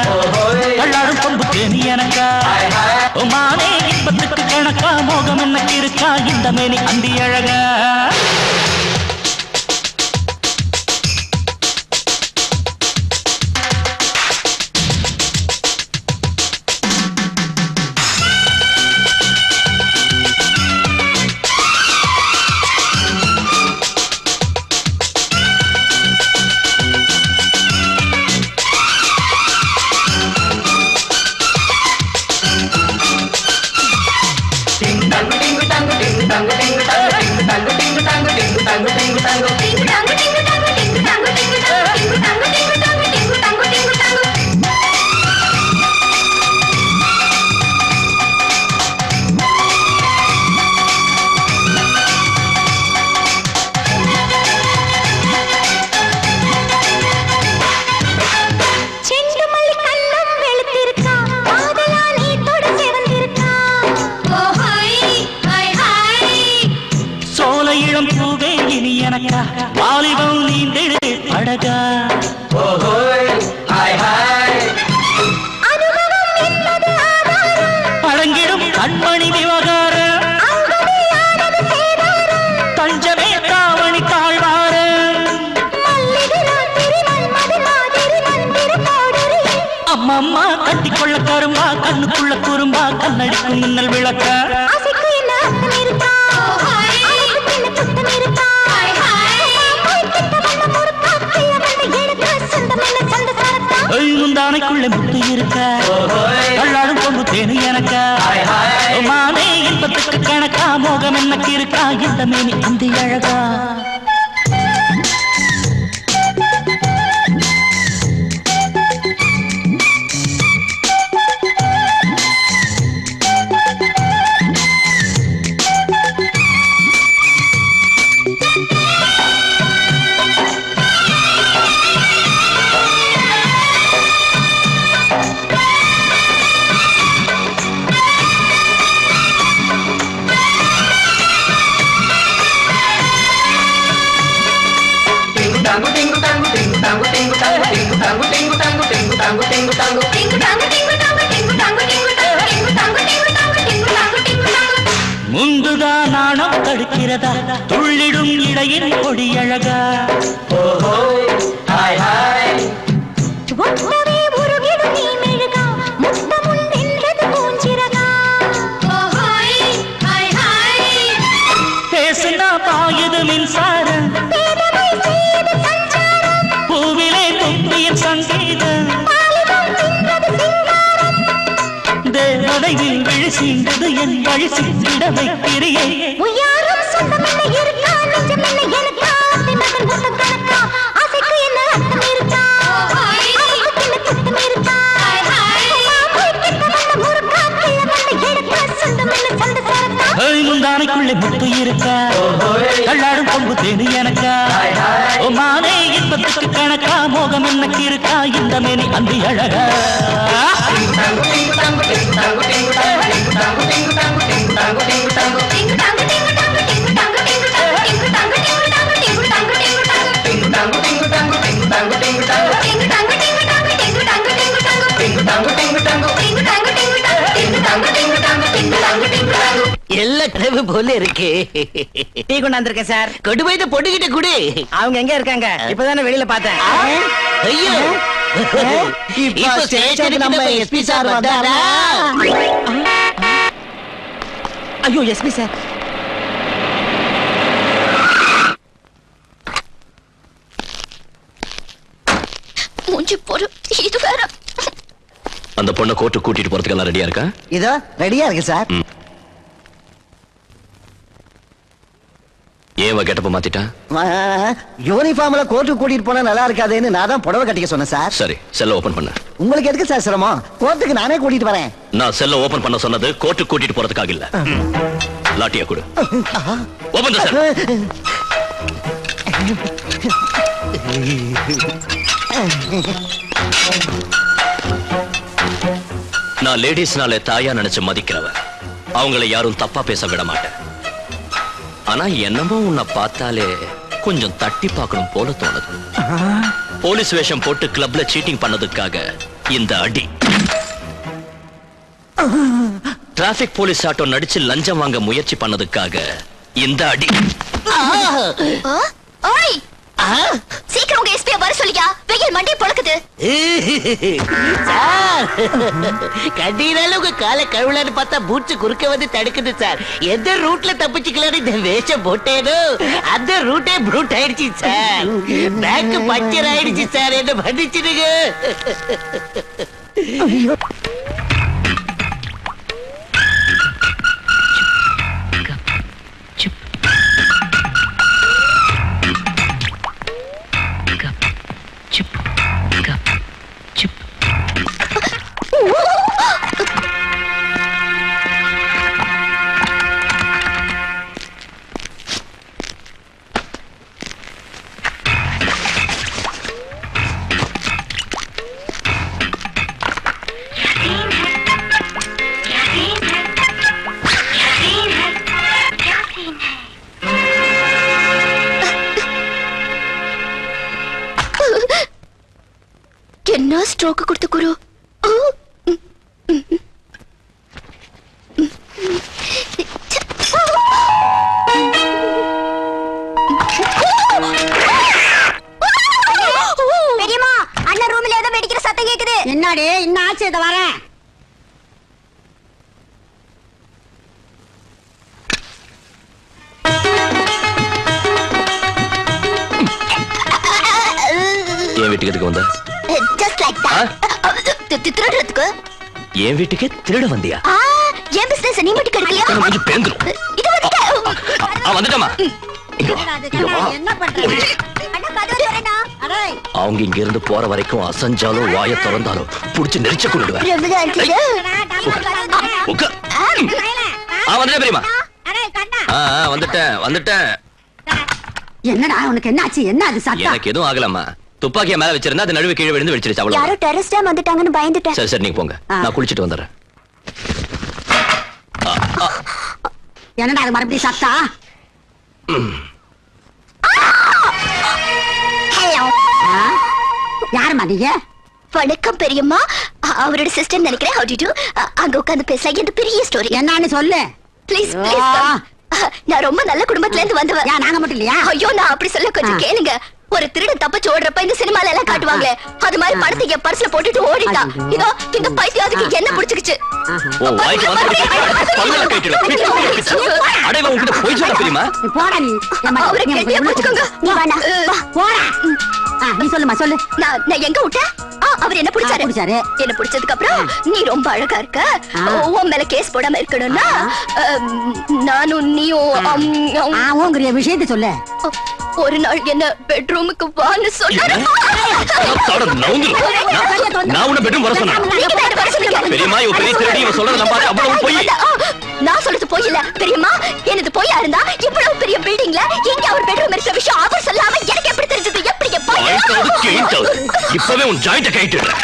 தள்ளாடும் கொம்பு தேனி எனக்கா மானே இன்பத்துக்கு கணக்கா மோகம் எனக்கு இருக்கா இந்த மேனி அந்தி அழகா வாலிபம் நீண்டெழு அழகா அடங்கிடும் கண்மணி விவகார தஞ்சமே தாவணி தாழ்வார அம்மம்மா கட்டிக்கொள்ள கரும்பா கண்ணுக்குள்ள குறும்பா கண்ணடிக்கும் மின்னல் விளக்க முந்தானைக்குள்ளே முத்து இருக்கா தள்ளாடும் கொம்பு தேனி எனக்கா மானே இன்பத்துக்கு கணக்கா மோகம் எனக்கு இருக்கா இந்த மேனி அந்தி அழகா முந்துதான் நாணம் தடுக்கிறதா துள்ளிடும் இடையின் கொடி அழகா பேசுனா பாயுது மின்சாரம் பூவிலே தும்பியின் சங்கீதம் தேவதையில் விழிசீண்டது என் வழி சிந்திட வைக்கிறியே முந்தானைக்குள்ளே முத்து இருக்கா தள்ளாடும் கொம்பு தேனி எனக்கா மானே இன்பத்துக்கு கணக்கா மோகம் எனக்கு இருக்கா இந்த மேனி அந்தி அழகா எல்லா கிளவு போல இருக்கு. டீ கொண்டாந்துருக்கேன் சார். கொண்டு போயிட்டு பொட்டுக்கிட்ட குடு. அவங்க எங்க இருக்காங்க? இப்பதானே வெளியில பார்த்தேன். ஐயோ, இப்ப ஸ்டேஷனுக்கு நம்ம எஸ்பி சார் வந்தாரா? ஐயோ எஸ்பி சார். மூஞ்சி போடு. இது வேற. அந்த பொண்ணை கோர்ட்டு கூட்டிட்டு போறதுக்கு எல்லாம் ரெடியா இருக்கா? இதோ ரெடியா இருக்கு சார். ஏன் கெட்டப்ப மாத்திட்டா? யூனிஃபார்ம்ல கோர்ட்டுக்கு கூட்டிட்டு போனா நல்லா இருக்காதுன்னு நான் தான் புடவை கட்டிக்க சொன்னேன் சார். சரி, செல்ல ஓபன் பண்ண. உங்களுக்கு எதுக்கு சார் சிரமம்? கோர்ட்டுக்கு நானே கூட்டிட்டு வரேன். நான் செல்ல ஓபன் பண்ண சொன்னது கோர்ட்டுக்கு கூட்டிட்டு போறதுக்காக இல்ல. லாட்டியா கொடு. ஓபன் தி செல். நான் லேடிஸ்னாலே தாயா நினைச்சு மதிக்கிறவ. அவங்களை யாரும் தப்பா பேச விட மாட்டேன். ஆனா என்னமோ உன்னை பார்த்தாலே கொஞ்சம் தட்டி பார்க்கணும் போல தோணுது. போலீஸ் வேஷம் போட்டு கிளப்ல சீட்டிங் பண்ணதுக்காக இந்த அடி. டிராபிக் போலீஸ் ஆட்டோ நடிச்சு லஞ்சம் வாங்க முயற்சி பண்ணதுக்காக இந்த அடி. ஓய் சீக்கிரம் உங்க எஸ்பியை வர சொல்லியா, வெயில் மண்டி பொளக்குது. சார் கண்டினால உங்க காலை கழுவலான்னு பார்த்தா பூட்ஸ் குறுக்க வந்து தடுக்குது சார். எந்த ரூட்ல தப்பிச்சுக்கலான்னு இந்த வேஷம் போட்டேனோ அந்த ரூட்டே ப்ரூட் ஆயிடுச்சு சார். பேக் பஞ்சர் ஆயிடுச்சு சார். என்ன பண்ணிச்சிருங்க. என்ன ஸ்ட்ரோக் கொடுத்த குரு. பெரியம்மா, அண்ணன் ரூம்ல ஏதோ வெடிக்கிற சத்தம் கேக்குது. என்னடி இன்னும் ஆச்சு, இதை வரேன். என் வீட்டுக்கு எதுக்கு வந்த? Just like that. திருடுறதுக்கு. என் வீட்டுக்கு திருட வந்தியா? என் பிசினஸ் நீ மட்டும் கெடுக்கலையா? கொஞ்சம் பேந்துரும். இது வந்துட்டமா. என்ன பண்ற? அவங்க இங்க இருந்து போற வரைக்கும் அசஞ்சாலும் வாய திறந்தாலும் புடிச்சு நெரிச்ச கொண்டுடுவேன். வந்துட்டேன் பெரியமா. வந்துட்டேன். என்னடா உனக்கு என்ன ஆச்சு? என்ன அது சத்தம்? எனக்கு எதுவும் ஆகலம்மா. துப்பாக்கிய மேல வச்சிருந்தா அது நடுவு கீழே விழுந்து வெடிச்சிருச்சு. அவ்வளவு. யாரோ டெரரிஸ்டா வந்துட்டாங்கன்னு பயந்துட்டேன். சரி நீங்க போங்க, நான் குளிச்சிட்டு வந்துடுறேன். என்னடா அது மறுபடியும் சத்தம்? ஹலோ, யாருமா நீங்க? வணக்கம் பெரியம்மா. அவரோட சிஸ்டர் நினைக்கிறேன். How do you do? அங்க உட்கார்ந்து பேசலாம். இது பெரிய ஸ்டோரி. என்னன்னு சொல்லு. ப்ளீஸ் நான் ரொம்ப நல்ல குடும்பத்துல இருந்து வந்தவன். நாங்க மட்டும் இல்லையா? ஐயோ, நான் அப்படி சொல்ல கொஞ்சம் கேளுங்க. ஒரு திருடன் தப்பிச்சு ஓடுறப்ப இந்த சினிமால எல்லாம் காட்டுவாங்களே, அது மாதிரி பணத்தை என் பர்ஸ்ல போட்டுட்டு ஓடிட்டான். இதோ இந்த பைத்தியத்துக்கு என்ன பிடிச்சிருச்சு. நீ சொல்லுமா, சொல்லு. நான் எங்க விட்டேன்? அவர் என்ன பிடிச்சாரு. என்ன பிடிச்சதுக்கு அப்புறம் நீ ரொம்ப அழகா இருக்க, உன் மேல கேஸ் போடாம இருக்கணும்னா நானும் நீயும் விஷயத்தை சொல்லு. ஒரு நாள் என்ன பெட்ரூமுக்கு வான்னு சொன்னாரு. நான் சொல்றது போய் இல்ல பெரியம்மா, எனது போயா இருந்தா இவ்வளவு பெரிய பில்டிங்ல எங்க அவர் பெட்ரூம் இருக்கிற விஷயம் அவர் சொல்லாம எனக்கு எப்படி தெரிஞ்சது? எப்படி இப்பவே உன் ஜாயிண்ட கைட்டுறேன்.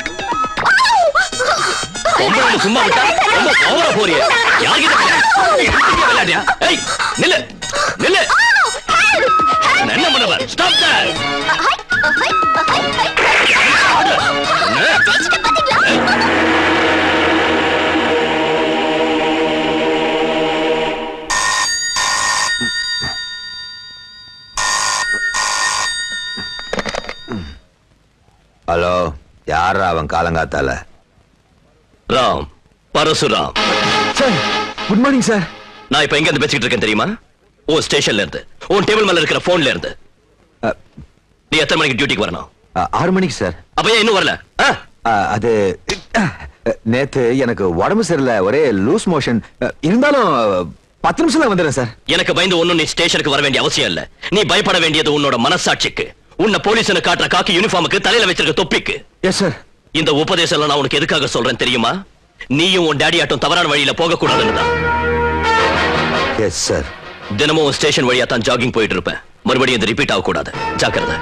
சும்மா விட்டா ரொம்ப ஓவரா போறியே. யார்கிட்ட நில்லு நில்லு. என்ன பண்ணுவ? Stop that. ஹலோ, யாரா அவன் காலங்காத்தால? Ram, Parasuram. Sir, good morning sir. நான் இப்ப எங்க இருந்து பேசிட்டு இருக்கேன் தெரியுமா? உன் ஸ்டேஷன்ல இருந்து, உன் டேபிள் மேல இருக்கிற போன்ல இருந்து. நீ எத்தனை மணிக்கு டியூட்டிக்கு வரணும்? 6 மணிக்கு சார். அப்ப ஏன் இன்னும் வரல? அது நேத்து எனக்கு உடம்பு சரியில்லை, ஒரே லூஸ் மோஷன். இருந்தாலும் 10 நிமிஷத்துல வந்துடுறேன் சார். எனக்கு பயந்து ஒன்னும் நீ ஸ்டேஷனுக்கு வர வேண்டிய அவசியம் இல்ல. நீ பயப்பட வேண்டியது உன்னோட மனசாட்சிக்கு, உன்னை போலீஸ்னு காட்டுற காக்கி யூனிஃபார்முக்கு, தலையில வச்சிருக்க தொப்பிக்கு. Yes sir. இந்த உபதேசம் நான் உனக்கு எதுக்காக சொல்றேன் தெரியுமா? நீயும் உன் டாடி ஆட்டும் தவறான வழியில போக கூடாதுன்னு. Yes sir. தினமும் ஸ்டேஷன் வழியா தான் ஜாகிங் போயிட்டு இருப்பேன். மறுபடியும் இது ரிப்பீட் ஆக கூடாது. ஜாக்கிரதை.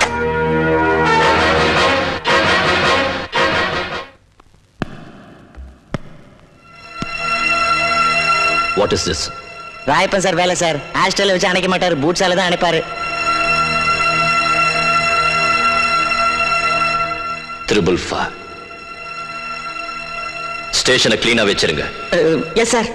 What is this? Rayappan sir வேலை சார். ஹாஸ்டல்ல வச்சு அணைக்க மாட்டாரு, பூட்ஸால தான் அணைப்பாரு. 455. ஸ்டேஷனை கிளீனா வச்சிருங்க. Yes sir.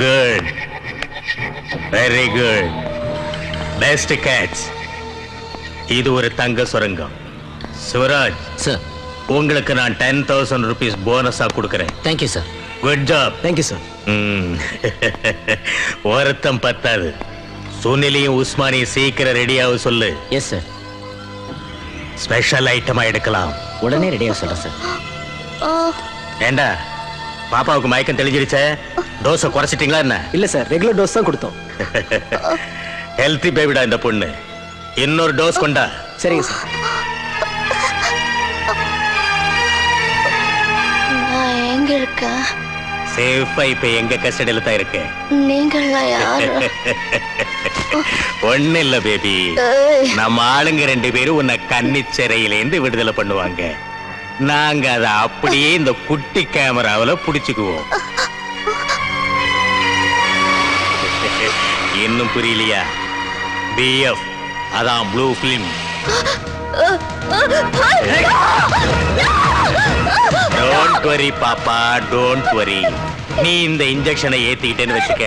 Good, very good, best catch. இது ஒரு தங்க சுரங்கம். சிவராஜ் சார், உங்களுக்கு நான் 10,000 rupees போனஸா கொடுக்கிறேன். Thank you sir. Good job. Thank you sir. ஒருத்தம் பத்தாது. சுனிலையும் உஸ்மானியும் சீக்கிரம் ரெடியாக சொல்லு. Yes sir. ஸ்பெஷல் ஐட்டமா எடுக்கலாம். உடனே ரெடியாக சொல்றேன் சார். ஏண்டா பாப்பாவுக்கு மயக்கம் தெளிஞ்சிருச்ச? டோஸை குறைச்சிட்டீங்களா என்ன? இல்ல சார், ரெகுலர் டோஸ் தான் கொடுத்தோம். ஹெல்த்தி பேபிடா இந்த பொண்ணு. இன்னொரு டோஸ் கொண்டா. சரிங்க சார். நான் எங்க இருக்கேன்? சேஃபா இப்ப எங்க கஸ்டடியில தான் இருக்கு. நீங்களா யாரு? ஒண்ணு இல்ல பேபி, நம்ம ஆளுங்க 2 பேரும் உன்னை கன்னிச்சிறையிலேருந்து விடுதலை பண்ணுவாங்க. நாங்க அதை அப்படியே இந்த குட்டி கேமராவில புடிச்சுக்குவோம். இன்னும் புரியலையா? பிஎஃப், அதான் ப்ளூ பிலிம். டோன்ட் வரி பாப்பா, டோன்ட் வரி. நீ இந்த இன்ஜெக்ஷனை ஏத்திக்கிட்டேன்னு வச்சுக்க,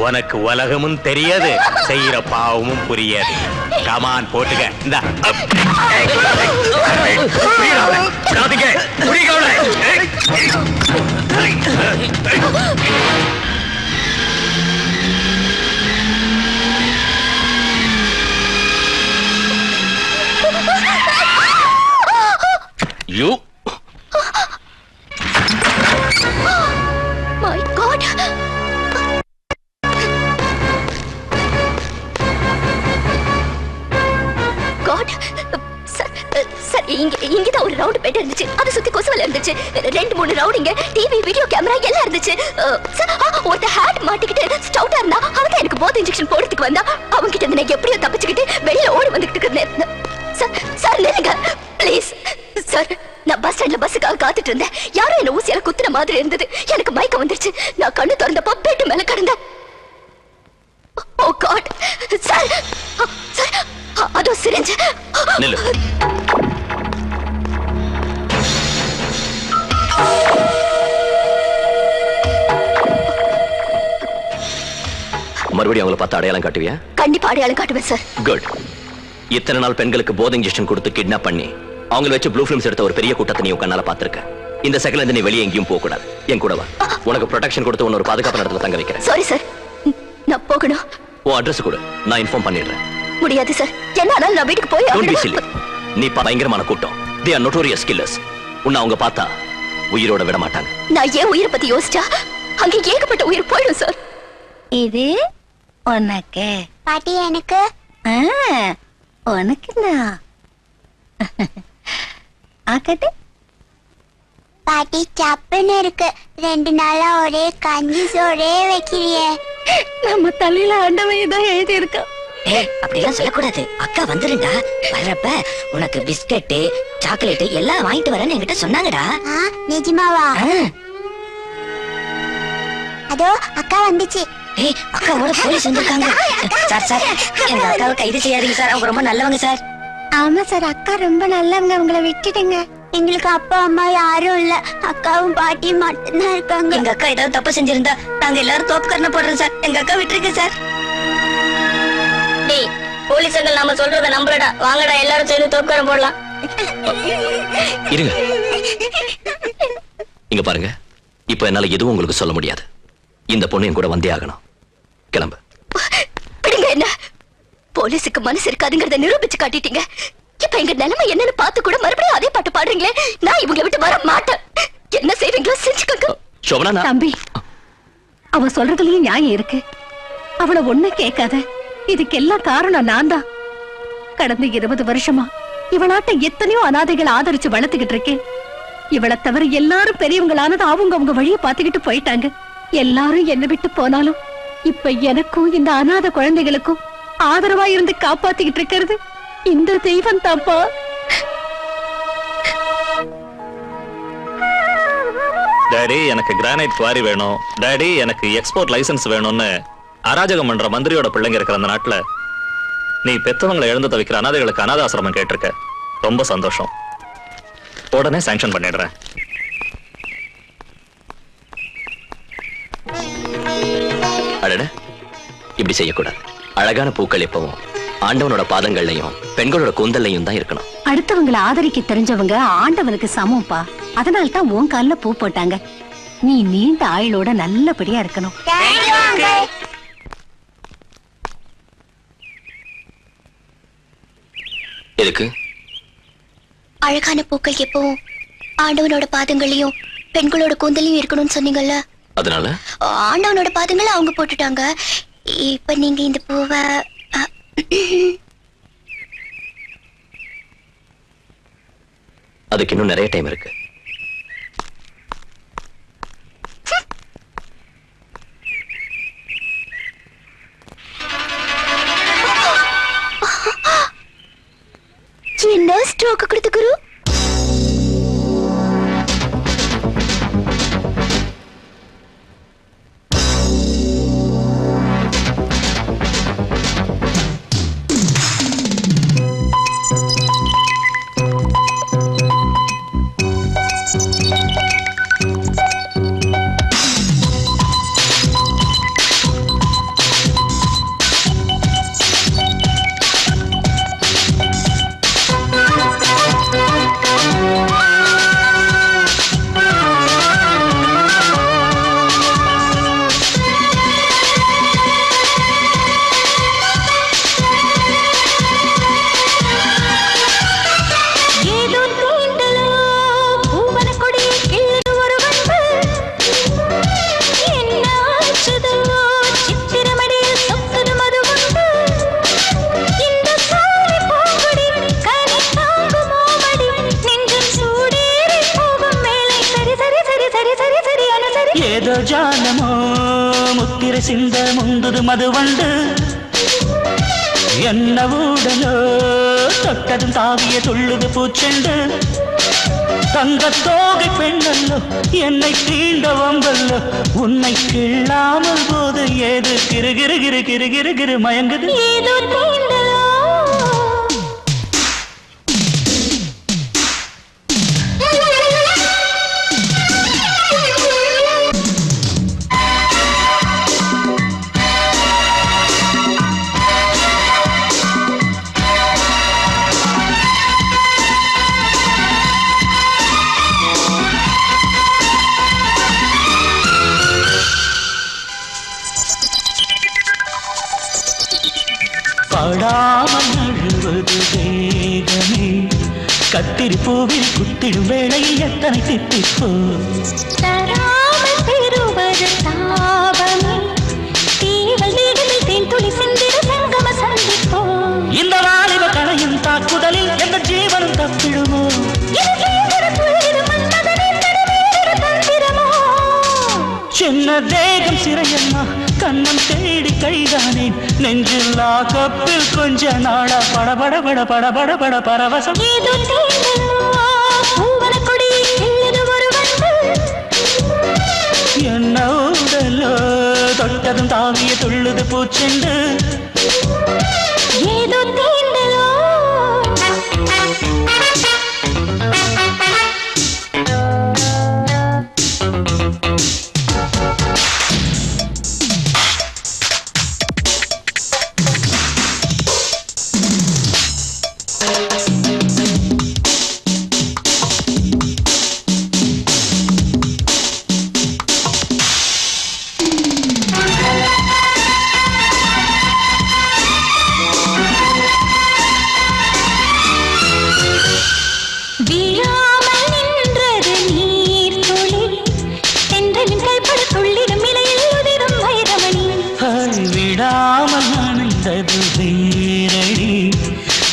உனக்கு உலகமும் தெரியாது, செய்யற பாவமும் புரியாது. கமான் போட்டுக்க. இந்த you My God! God! Sir, இங்கதான் ஒரு ரவுண்ட் பெட் இருந்துச்சு. அதை சுத்தி கொசுவல இருந்துச்சு. 2-3 ரவுடிங்க, டிவி, வீடியோ கேமரா எல்லாம் இருந்துச்சு. சார், ஒருத்த ஹேட் மாட்டிக்கிட்டு ஸ்டவுட்டா இருந்தா, அவன் எனக்கு போதை இன்ஜெக்ஷன் போடுறதுக்கு வந்தா, அவங்க கிட்ட இருந்து நான் எப்படியோ தப்பிச்சுக்கிட்டு வெளியில ஓடி வந்துகிட்டு இருந்தேன். சார் நில்லுங்க ப்ளீஸ். சார், நான் பஸ் ஸ்டாண்ட்ல பஸ்ஸுக்காக காத்துட்டு இருந்தேன். யாரும் என்ன ஊசியால குத்துற மாதிரி இருந்தது. எனக்கு மயக்கம் வந்துருச்சு. நான் கண்ணு திறந்தப்போ பெட்டு மேல கிடந்தேன். ஓ காட்! சார், சார், அதோ சிரிஞ்சு. நில்லு. மறுபடியும் அவங்களை பார்த்து அடையாளம் காட்டுவியா? கண்டிப்பா அடையாளம் காட்டுவேன் சார். குட். இத்தனை நாள் பெண்களுக்கு போதை இன்ஜெக்ஷன் கொடுத்து கிட்னாப் பண்ணி அவங்களை வச்சு ப்ளூ ஃபிலிம்ஸ் எடுத்த ஒரு பெரிய கூட்டத்தை நீ கண்ணால பாத்துருக்க. இந்த செகண்ட்ல இருந்து நீ வெளியே எங்கேயும் போக கூடாது. என் கூட வா. உனக்கு ப்ரொடெக்ஷன் கொடுத்து உன்ன ஒரு பாதுகாப்பான இடத்துல தங்க வைக்கிறேன். சாரி சார், நான் போகணும். உன் அட்ரஸ் கொடு, நான் இன்ஃபார்ம் பண்ணிடுறேன். முடியாது சார், என்ன ஆனாலும் நான் வீட்டுக்கு போய் Don't be silly. நீ பயங்கரமான கூட்டம். They are notorious killers. உன்னை அவங்க பார்த்தா உயிரோட விட மாட்டாங்க. நான் ஏன் உயிரை பத்தி யோசிச்சா அங்க ஏகப்பட்ட உயிர் போயிடும் சார். இது உனக்கு பாட்டி, எனக்கு உனக்குதான் ஆக்கட்டு. பாட்டி சப்புன்னு இருக்கு. 2 நாளா ஒரே கஞ்சி சோறே வைக்கிறியே. நம்ம தலையில ஆண்டவன் தான் எழுதி இருக்கான். அப்படிலாம் சொல்லக்கூடாது. அக்கா வந்துருண்டா. வர்றப்ப உனக்கு பிஸ்கட், சாக்லேட் எல்லாம் வாங்கிட்டு வரேன்னு என்கிட்ட சொன்னாங்கடா. நிஜமாவா? அதோ அக்கா வந்துச்சு. அக்காவோட போலீஸ் வந்திருக்காங்க. சார் சார், எங்க அக்காவை கைது செய்யாதீங்க சார், அவங்க ரொம்ப நல்லவங்க சார். ஆமா சார், அக்கா ரொம்ப நல்லவங்க. உங்களை விட்டுடுங்க. எங்களுக்கு அப்பா அம்மா யாரும் இல்ல, அக்காவும் பாட்டியும் மட்டும்தான் இருக்காங்க. எங்க அக்கா ஏதாவது தப்பு செஞ்சிருந்தா நாங்க எல்லாரும் தோப்புக்கரணை போடுறோம் சார். எங்க அக்கா விட்டுருங்க சார். டேய், போலீஸ்கள் நாம சொல்றத நம்புறடா. வாங்கடா, எல்லாரும் சேர்ந்து தோப்புக்கரணை போடலாம். இருங்க, இங்க பாருங்க. இப்ப என்னால எதுவும் உங்களுக்கு சொல்ல முடியாது. இந்த பொண்ணு என் கூட வந்தே ஆகணும். கிளம்பு. விடுங்க. என்ன போலீஸுக்கு மனசு இருக்காதுங்கறத நிரூபிச்சு காட்டிட்டீங்க. இப்ப எங்க நிலைமை என்னன்னு பார்த்து கூட மறுபடியும் அதே பாட்டு பாடுறீங்களே. நான் இவங்களை விட்டு வர மாட்டேன். என்ன செய்வீங்களோ செஞ்சுக்கோங்க. சோபனா, தம்பி, அவ சொல்றதுலயும் நியாயம் இருக்கு. அவளை ஒண்ணு கேட்காத. இதுக்கெல்லாம் காரணம் நான் தான். கடந்த 20 வருஷமா இவளாட்ட எத்தனையோ அனாதைகளை ஆதரிச்சு வளர்த்துக்கிட்டு இருக்கேன். இவளை தவிர எல்லாரும் பெரியவங்களானது அவங்க வழியை பார்த்துக்கிட்டு போயிட்டாங்க. எல்லாரும் என்ன விட்டு போனாலும் இப்ப எனக்கும் இந்த அனாதை குழந்தைகளுக்கும் ஆதரவா இருந்து காப்பாத்திக்கிட்டு இருக்கிறது இந்த தெய்வம் தாப்பா. டாடி எனக்கு கிரானைட் குவாரி வேணும், டாடி எனக்கு எக்ஸ்போர்ட் லைசன்ஸ் வேணும்னு அராஜகம் பண்ற மந்திரியோட பிள்ளைங்க இருக்கிற அந்த நாட்டுல நீ பெத்தவங்களை எழுந்து தவிக்கிற அனாதைகளுக்கு அனாதாசிரமம் கேட்டிருக்க. ரொம்ப சந்தோஷம். உடனே சாங்ஷன் பண்ணிடுறேன். அடட, இப்படி செய்யக்கூடாது. அழகான பூக்கள் எப்பவும் ஆண்டவனோட பாதங்கள்லயும் பெண்களோட கூந்தல்லையும் தான் இருக்கணும். அடுத்தவங்களை ஆதரிக்க தெரிஞ்சவங்க ஆண்டவனுக்கு சமம்ப்பா. அதனால தான் உன் கால்ல பூ போட்டாங்க. நீ நீண்ட ஆயுளோட நல்லபடியா இருக்கணும். எதுக்கு? அழகான பூக்கள் எப்பவும் ஆண்டவனோட பாதங்களையும் பெண்களோட கூந்தலையும் இருக்கணும்னு சொன்னீங்கல்ல, அதனால ஆண்டவனோட பாதங்களை அவங்க போட்டுட்டாங்க. இப்ப நீங்க இந்த பூவை அதுக்கு இன்னும் நிறைய டைம் இருக்கு. என்ன ஸ்ட்ரோக் கொடுத்து குரு? சிந்த முந்துது மதுவண்டு என்ன ஊடலோ தொட்டதும் தாவிய துள்ளுது பூச்செண்டு தங்கத்தோகை பெண்ணல்லோ என்னை தீண்ட வம்பல்லோ உன்னை கிள்ளாமல் போது ஏது கிரு கிரு கிரு கிரு கிரு கிரு மயங்குது ஏதோ தீண்டலோ படாமல் நழுவது வேகமே கத்திரி பூவில் குத்திடும் வேளையில் எத்தனை தித்திப்போ தராமல் பெறுவது தாபமே தீவல் நீடலில் தேன்துளி சிந்திட சங்கம சந்திப்போ இந்த வாலிப கணையும் தாக்குதலில் எந்த ஜீவனும் தப்பிடுமோ சின்ன தேகம் சிறையம்மா கண்ணம் தேடி கைதானேன் நெஞ்சில் கப்பில் கொஞ்ச நாளா படபட பட படபட பட பரவசம் என்ன உடலோ தொட்டதும் தாவிய துள்ளுது பூச்செண்டு ஏதோ தீண்டலோ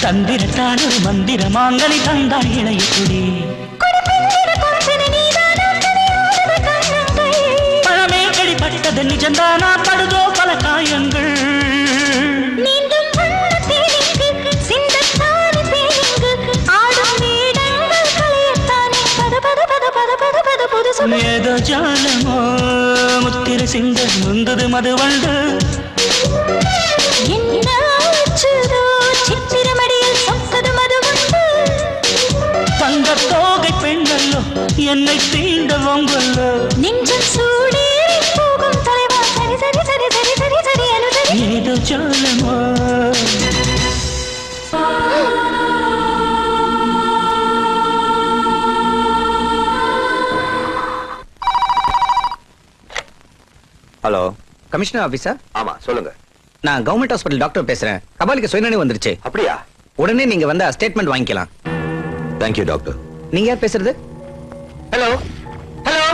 தந்திரத்தான மந்திர மாங்கனி தந்தாள் இளைய குடி பழமே கடிப்பட்டது நிஜந்தானா படுதோ பல காயங்கள் ஏதோ ஜாலமோ முத்திரை சிந்த முந்தது மதுவண்டு தங்க தோகை பெண்ணல்லோ என்னை தீண்ட வங்கல்லோ நெஞ்சம் சூடே போகும் தலைவா சரி சரி சரி சரி சரி சரி அனுசரி ஏதோ ஜாலமோ ஹலோ கமிஷனர் ஆபீஸா? ஆமா சொல்லுங்க. நான் கவர்மெண்ட் ஹாஸ்பிடல் டாக்டர் பேசுறேன். கபாலிக்கு சுயநினைவு வந்துருச்சு. அப்படியா? உடனே நீங்க வந்தா ஸ்டேட்மெண்ட் வாங்கிக்கலாம். Thank you doctor. நீங்க யார் பேசுறது? Hello hello.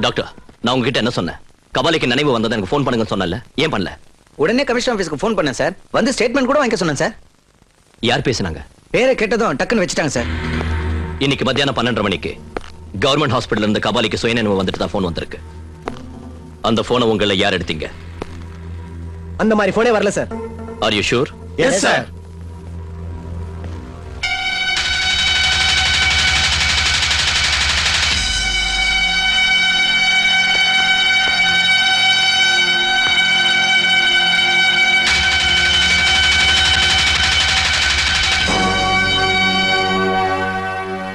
டாக்டர், நான் உங்ககிட்ட என்ன சொன்னேன்? கபாலிக்கு நினைவு வந்ததை எனக்கு ஃபோன் பண்ணுங்க சொன்னல, ஏன் பண்ணல? உடனே கமிஷனர் ஆபீஸ்க்கு ஃபோன் பண்ணேன் சார். வந்து ஸ்டேட்மெண்ட் கூட வாங்கிக்க சொன்னேன் சார். யார் பேசுனாங்க? பேரை கேட்டதும் டக்குன்னு வச்சுட்டாங்க சார். இன்னைக்கு மத்தியானம் 12:30 மணிக்கு கவர்மெண்ட் ஹாஸ்பிடல்ல இருந்து கபாலிக்கு சுயநினைவு வந்துட்டு தான் ஃபோன் வந்திருக்கு. அந்த போனை உங்களை யார் எடுத்தீங்க? அந்த மாதிரி போனே வரல sir. Are you sure? Yes sir.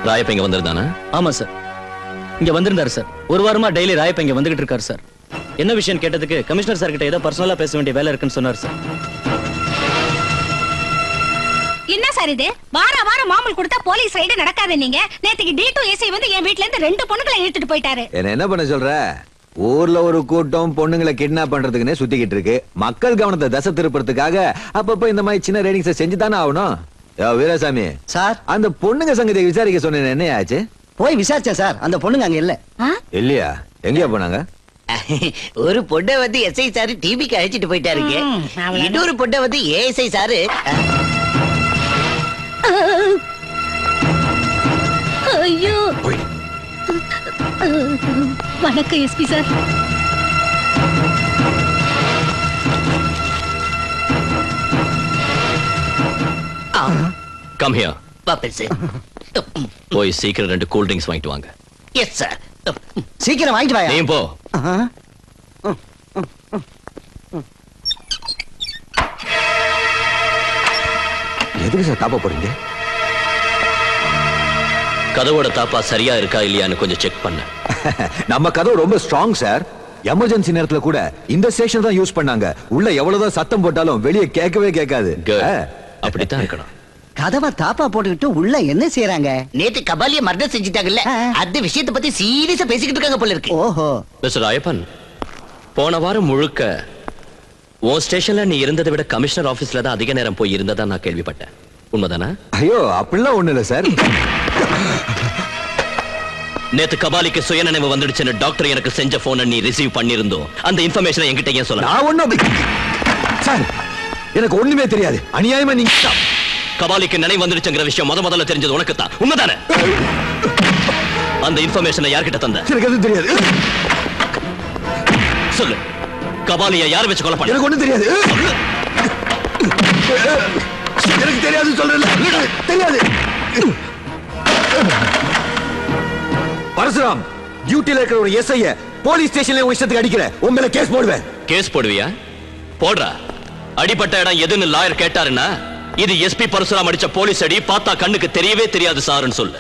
Rayappa இங்க வந்திருந்தானா? ஆமா சார், இங்க வந்திருந்தாரு சார். ஒரு வாரமா டெய்லி ராயப்ப இங்க வந்துகிட்டு இருக்காரு சார். என்ன விஷயம் கேட்டதுக்கு கமிஷனர் சார் கிட்ட ஏதோ பர்சனலா பேச வேண்டிய வேலை இருக்குன்னு சொன்னார் சார். என்ன சார் இது? வாரம் மாமூல் கொடுத்தா போலீஸ் ரைடு நடக்காது. நீங்க நேத்துக்கு D2 ஏசி வந்து என் வீட்ல இருந்து 2 பொண்ணுகளை இழுத்துட்டு போயிட்டாரு. என்ன பண்ண சொல்ற? ஊர்ல ஒரு கூட்டம் பொண்ணுங்களை கிட்னாப் பண்றதுக்குன்னே சுத்திக்கிட்டு இருக்கு. மக்கள் கவனத்தை தசை திருப்பறதுக்காக அப்பப்ப இந்த மாதிரி சின்ன ரைடிங்ஸை செஞ்சுதானே ஆகணும். வீராசாமி சார், அந்த பொண்ணுங்க சங்கத்தை விசாரிக்க சொன்னேன், என்ன ஆச்சு? போய் விசாரிச்சேன் சார். அந்த பொண்ணுங்க அங்க இல்ல. இல்லையா? எங்கயா போனாங்க? ஒரு பொண்ணை வந்து SI சாரு டிவிக்கு அழைச்சிட்டு போயிட்டாருங்க. இன்னொரு பொண்ணை வந்து ASI சாரு. ஐயோ, வணக்கம் எஸ்பி சார். Come here. பாப்பேன். போய் சீக்கிரம் 2 கூல் ட்ரிங்க்ஸ் வாங்கிட்டு வாங்க. Yes sir. சீக்கிரம் வாங்கிட்டு வாயா. நீ போ. எதுக்கு சார் தாப்பா போறீங்க? கதவோட தாப்பா சரியா இருக்கா இல்லையான்னு கொஞ்சம் செக் பண்ண. நம்ம கதவு ரொம்ப ஸ்ட்ராங் சார். எமர்ஜென்சி நேரத்துல கூட இந்த ஸ்டேஷன் தான் யூஸ் பண்ணாங்க. உள்ள எவ்வளவுதான் சத்தம் போட்டாலும் வெளியே கேட்கவே கேட்காது. அப்படித்தான் இருக்கணும். கதவை தாப்பா போட்டுக்கிட்டு உள்ள என்ன செய்யறாங்க? நேத்து கபாலிய மர்டர் செஞ்சுட்டாங்கல்ல, அந்த விஷயத்தை பத்தி சீரியஸா பேசிக்கிட்டு இருக்காங்க போல இருக்கு. ஓஹோ. மிஸ்டர் ராயப்பன், போன வாரம் முழுக்க உன் ஸ்டேஷன்ல நீ இருந்ததை விட கமிஷனர் ஆபீஸ்ல தான் அதிக நேரம் போய் இருந்ததா நான் கேள்விப்பட்டேன். உண்மைதானா? ஐயோ, அப்படிலாம் ஒண்ணு இல்ல சார். நேத்து கபாலிக்கு சுயநினைவு வந்துடுச்சுன்னு டாக்டர் எனக்கு செஞ்ச போனை நீ ரிசீவ் பண்ணிருந்தோம். அந்த இன்ஃபர்மேஷனை என்கிட்ட ஏன் சொல்ல? நான் ஒண்ணும் சார், எனக்கு ஒண்ணுமே தெரியாது. அநியாயமா நீங்க கபாலிக்கு நினைவு வந்துடுச்சுங்கிற விஷயம் முதல்ல தெரிஞ்சது உனக்கு தான். உண்மைதானே? அந்த இன்ஃபர்மேஷனை யார்கிட்ட தந்த? எனக்கு எதுவும் தெரியாது. சொல்லு, கபாலியை யார் வச்சு கொலை பண்ண? எனக்கு ஒண்ணும் தெரியாது. எனக்கு தெரியாது சொல்றேன். தெரியாது. பரசுராம், டியூட்டில இருக்கிற ஒரு SI போலீஸ் ஸ்டேஷன்ல உன் இஷ்டத்துக்கு அடிக்கிற, உன் மேல கேஸ் போடுவேன். கேஸ் போடுவியா? போடுறா. அடிப்பட்ட இடம் எதுன்னு லாயர் கேட்டாருன்னா இது SP பரசுராம் அடிச்ச போலீஸ் அடி, பார்த்தா கண்ணுக்கு தெரியவே தெரியாது சார்னு சொல்லு.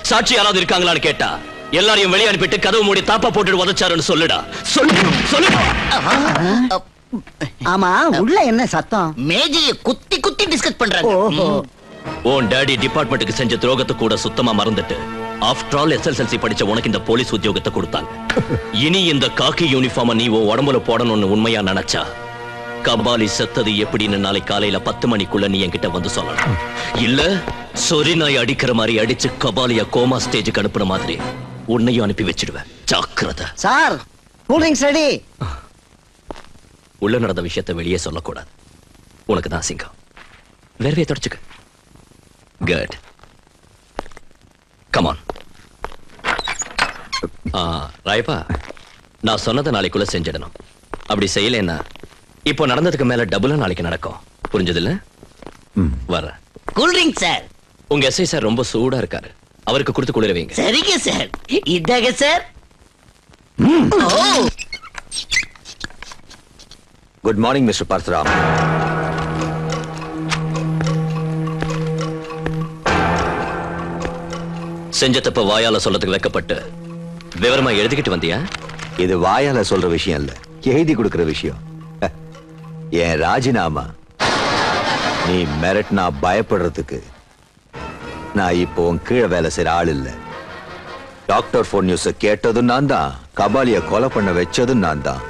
சாட்சி யாராவது இருக்காங்களான்னு கேட்டா எல்லாரையும் வெளியே அனுப்பிட்டு கதவு மூடி தாப்பா போட்டுட்டு உதச்சாருன்னு சொல்லுடா. சொல்லுடா. ஆமா உள்ள என்ன சத்தம்? மேஜையை குத்தி குத்தி டிஸ்கஸ் பண்றாங்க. உன் டாடி டிபார்ட்மெண்ட்டுக்கு செஞ்ச துரோகத்தை கூட சுத்தமா மறந்துட்டு ஆஃப்டர் ஆல் SSLC படிச்ச உனக்கு இந்த போலீஸ் உத்தியோகத்தை கொடுத்தாங்க. இனி இந்த காக்கி யூனிஃபார்மை நீ உன் உடம்புல போடணும்னு உண்மையா நினைச்சா கபாலி செத்தது எப்படின்னு நாளை காலையில 10 மணிக்குள்ள நீ என்கிட்ட வந்து சொல்லணும். இல்ல சொரி நாய் அடிக்கிற மாதிரி அடிச்சு கபாலிய கோமா ஸ்டேஜுக்கு அனுப்புற மாதிரி உன்னையும் அனுப்பி வச்சிடுவேன். ஜாக்கிரதை. Sir cool drinks ready. உள்ள நடந்த விஷயத்தை வெளியே சொல்லக்கூடாது. உனக்கு தான் சிங்கம். வேர்வையை தொடச்சுக்க. குட். கமான். ராயப்பா, நான் சொன்னதை நாளைக்குள்ள செஞ்சிடணும். அப்படி செய்யலைன்னா இப்போ நடந்ததுக்கு மேல டபுளா நாளைக்கு நடக்கும். புரிஞ்சதில்ல? வர கூல் ட்ரிங்க் சார். உங்க SI சார் ரொம்ப சூடா இருக்காரு. அவருக்கு கொடுத்து குளிர வைங்க. சரிங்க சார். இதாங்க sir. Good morning mister Parasuram. செஞ்ச தப்ப வாயால சொல்லதுக்கு வைக்கப்பட்டு விவரமா எழுதிக்கிட்டு வந்தியா? இது வாயால சொல்ற விஷயம் இல்ல, எழுதி கொடுக்கிற விஷயம். என் ராஜினாமா நீ மிரட்னா பயப்படுறதுக்கு நான் இப்போ உன் கீழே வேலை செய்யற ஆள் இல்ல. டாக்டர் போன் நியூஸ கேட்டதும் நான் தான், கபாலிய கொலை பண்ண வச்சதும் நான் தான்.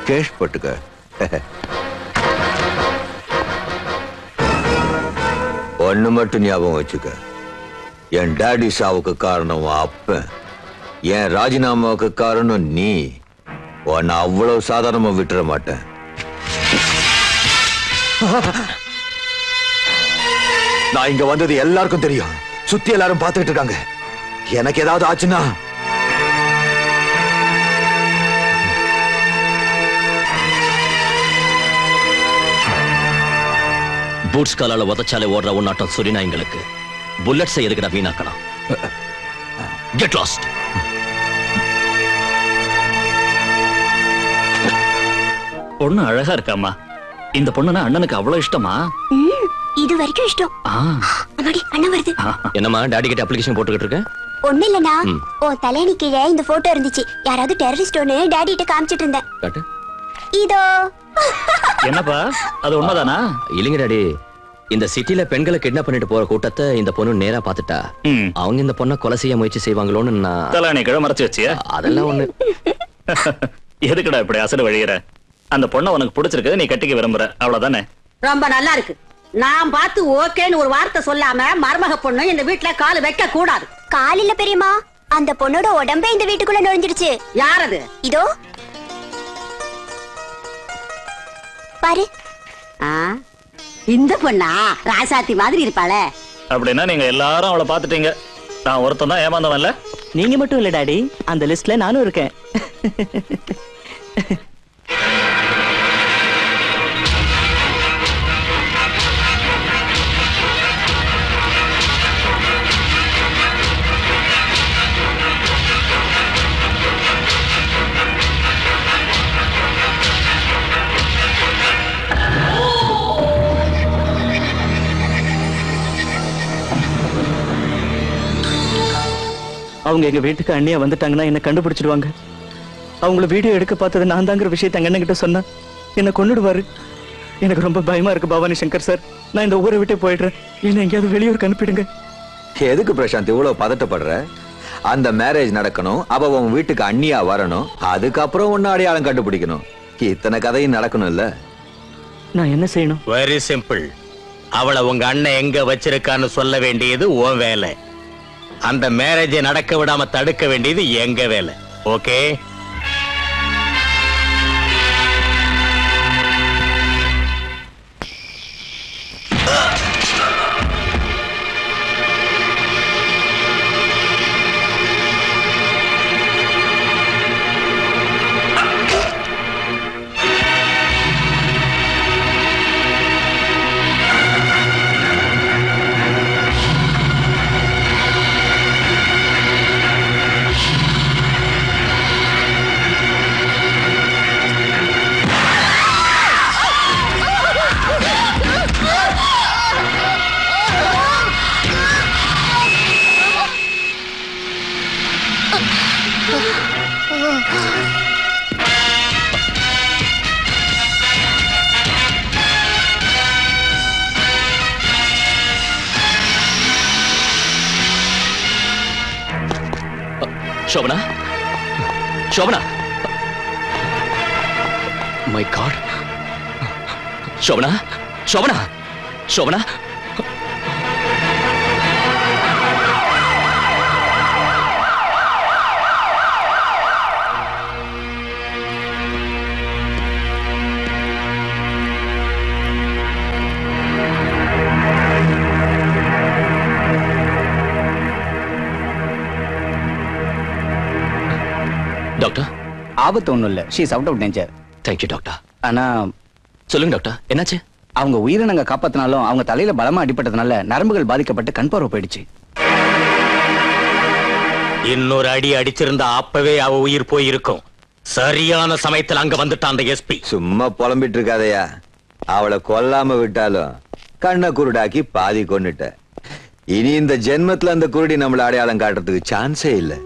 கேள்விப்பட்டுக்க. ஒண்ணு மட்டும் ஞாபகம் வச்சுக்க, என் டாடி சாவுக்கு காரணம் அப்பன், என் ராஜினாமாவுக்கு காரணம் நீ. உன்னை அவ்வளவு சாதாரணமா விட்டுற மாட்டேன். நான் இங்க வந்தது எல்லாருக்கும் தெரியும். சுத்தி எல்லாரும் பார்த்துட்டு இருக்காங்க. எனக்கு ஏதாவது ஆச்சுன்னா பூட்ஸ் காலால உதச்சாலே ஓடுற உன்னாட்டம் சுரிநாய்களுக்கு புல்லட்ஸ் எதுக்குடா வீணாக்கலாம்? Get lost. பொண்ணு அழகா இருக்காமா. இந்த பொண்ணுனா அண்ணனுக்கு அவ்வளவு இஷ்டமா? இது வரைக்கும் இஷ்டம். அம்மாடி அண்ணன் வருது. என்னம்மா டாடி கிட்ட அப்ளிகேஷன் போட்டுக்கிட்டு இருக்க? ஒண்ணு இல்லனா, உன் தலையணி கீழே இந்த போட்டோ இருந்துச்சு. யாராவது டெரரிஸ்ட்னு டாடி கிட்ட காமிச்சிட்டு இருந்தேன். காட்டு. இதோ. என்னப்பா அது உண்மைதானா? இல்லைங்க டாடி, இந்த சிட்டில பெண்களை கிட்னாப் பண்ணிட்டு போற கூட்டத்தை இந்த பொண்ணு நேரா பாத்துட்டா அவங்க இந்த பொண்ணை கொலை செய்ய முயற்சி செய்வாங்களோன்னு நான் தலையணி கீழே மறைச்சு வச்சியா? அதெல்லாம் ஒண்ணு. எதுக்குடா இப்படி அசடு வழிகிற? அந்த பொண்ணை உனக்கு பிடிச்சிருக்கு, நீ கட்டிக்க விரும்புற, அவ்வளவுதானே? ரொம்ப நல்லா இருக்கு. நான் பார்த்து ஓகேன்னு ஒரு வார்த்தை சொல்லாம மருமக பொண்ணு இந்த வீட்டுல கால் வைக்க கூடாது. கால் இல்ல பெரியமா, அந்த பொண்ணோட உடம்பே இந்த வீட்டுக்குள்ள நுழைஞ்சிடுச்சு. யார் அது? இதோ பாரு. இந்த பொண்ணா ராசாத்தி மாதிரி இருப்பாளே. அப்படின்னா நீங்க எல்லாரும் அவளை பாத்துட்டீங்க. நான் ஒருத்தன் தான் ஏமாந்தவன் இல்ல? நீங்க மட்டும் இல்ல டாடி, அந்த லிஸ்ட்ல நானும் இருக்கேன். அவங்க எங்க வீட்டுக்கு அண்ணியா வந்துட்டாங்கன்னா என்ன கண்டுபிடிச்சிடுவாங்க. அவங்கள வீடியோ எடுக்க பார்த்தது நான் தாங்கிற விஷயத்தை அண்ணன் கிட்ட சொன்னா என்ன கொன்னுடுவாரு. எனக்கு ரொம்ப பயமா இருக்கு பவானி சங்கர் சார். நான் இந்த ஊரை விட்டு போயிடுறேன். என்ன எங்கேயாவது வெளியூருக்கு அனுப்பிடுங்க. எதுக்கு பிரசாந்த் இவ்வளவு பதட்டப்படுற? அந்த மேரேஜ் நடக்கணும், அவ உன் வீட்டுக்கு அண்ணியா வரணும், அதுக்கப்புறம் ஒன்னு அடையாளம் கண்டுபிடிக்கணும். இத்தனை கதையும் நடக்கணும் இல்ல? நான் என்ன செய்யணும்? Very simple. அவளை உங்க அண்ணன் எங்க வச்சிருக்கான்னு சொல்ல வேண்டியது உன் வேலை. அந்த மேரேஜை நடக்க விடாம தடுக்க வேண்டியது எங்க வேலை. Okay? Shobana, Shobana, my God, Shobana, Shobana, Shobana. Doctor, ஆபத்து ஒண்ணும் இல்ல. She is out of danger. Thank you doctor. ஆனா சொல்லுங்க டாக்டர், என்னாச்சு? அவங்க உயிரை நாங்க காப்பாத்தினாலும் அவங்க தலையில பலமா அடிபட்டதுனால நரம்புகள் பாதிக்கப்பட்டு கண் பார்வை போயிடுச்சு. இன்னொரு அடி அடிச்சிருந்தா அப்பவே அவ உயிர் போயிருக்கும். சரியான சமயத்தில் அங்க வந்துட்டான் அந்த எஸ்பி. சும்மா புலம்பிட்டு இருக்காதயா. அவளை கொல்லாம விட்டாலும் கண்ணை குருடாக்கி பாதி கொன்னுட்ட. இனி இந்த ஜென்மத்துல அந்த குருடி நம்மள அடையாளம் காட்டுறதுக்கு சான்ஸே இல்லை.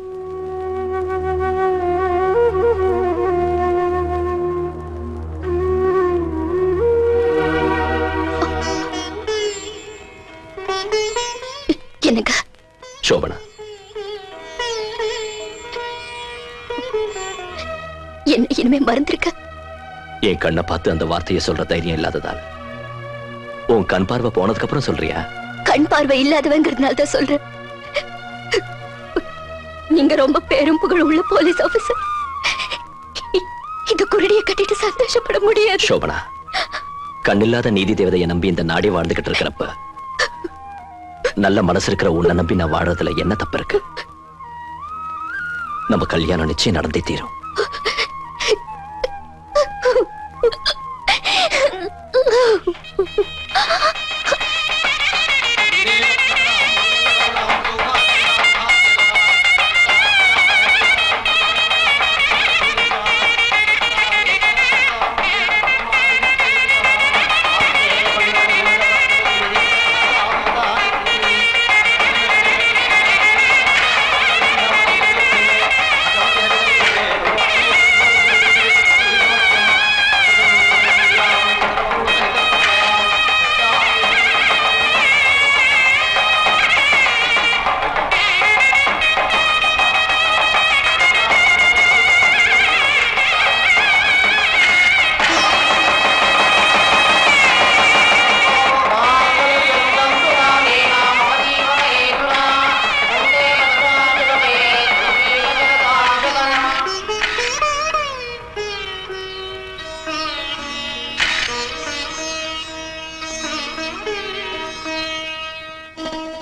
என்னங்க சோபனா, என்ன இனிமே மறந்திருக்க? என் கண்ணை பார்த்து அந்த வார்த்தையை சொல்ற தைரியம் இல்லாததால உன் கண் பார்வை போனதுக்கு அப்புறம் சொல்றியா? கண் பார்வை இல்லாதவங்கிறதுனால தான் சொல்றேன். நீங்க ரொம்ப பேரும் புகழ் உள்ள போலீஸ் ஆபீசர். இந்த குருடியை கட்டிட்டு சந்தோஷப்பட முடியாது. சோபனா, கண்ணில்லாத நீதி தேவதையை நம்பி இந்த நாடே வாழ்ந்துகிட்டு இருக்கிறப்ப நல்ல மனசு இருக்கிற உன்னை நம்பி நான் வாழறதுல என்ன தப்பு இருக்கு? நம்ம கல்யாணம் நிச்சயம் நடந்தே தீரும்.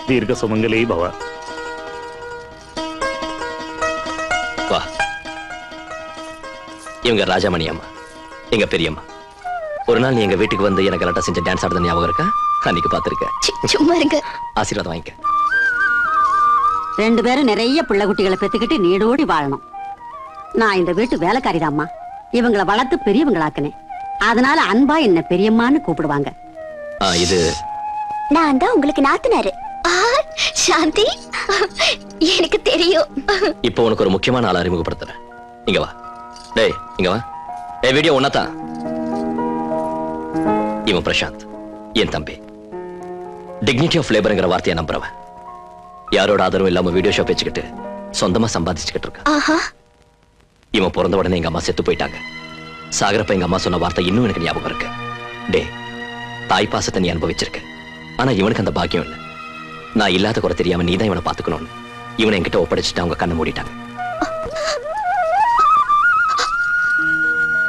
தீர்க்க சுமங்கலி பவ. வா. இவங்க ராஜாமணி அம்மா, எங்க பெரியம்மா. ஒரு நாள் நீ எங்க வீட்டுக்கு வந்து எனக்கு கரெக்டா செஞ்ச டான்ஸ் ஆடுறது ஞாபகம் இருக்கா? அன்னைக்கு பாத்துருக்க. சும்மா இருங்க. ஆசீர்வாதம் வாங்கிக்க. ரெண்டு பேரும் நிறைய பிள்ளை குட்டிகளை பெத்துக்கிட்டு நீடோடி வாழணும். நான் இந்த வீட்டு வேலைக்காரிதாம்மா. இவங்களை வளர்த்து பெரியவங்களாக்குனேன். அதனால அன்பா என்ன பெரியம்மான்னு கூப்பிடுவாங்க. இது நான் தான் உங்களுக்கு நாத்தனாரு. சாந்தி, எனக்கு தெரியும். இப்போ உனக்கு ஒரு முக்கியமான ஆளை அறிமுகப்படுத்துறேன். இங்க வா. டேய், இங்க வா. வீடியோ ஒன்னதான். இவன் பிரசாந்த், என் தம்பி. டிக்னிட்டி ஆஃப் லேபர்ங்கிற வார்த்தையை நம்புறவன். யாரோட ஆதரவும் இல்லாம வீடியோ ஷாப் வச்சுக்கிட்டு சொந்தமா சம்பாதிச்சுக்கிட்டு இருக்கான். இவன் பிறந்த உடனே எங்க அம்மா செத்து போயிட்டாங்க. சாகரப்ப எங்க அம்மா சொன்ன வார்த்தை இன்னும் எனக்கு ஞாபகம் இருக்கு. டே, தாய் பாசத்தை நீ அனுபவிச்சிருக்க. ஆனா இவனுக்கு அந்த பாக்கியம் இல்லை. நான் இல்லாத குறை தெரியாம நீதான் இவனை பாத்துக்கணும். இவனை என்கிட்ட ஒப்படைச்சிட்டு அவங்க கண்ணை மூடிட்டாங்க.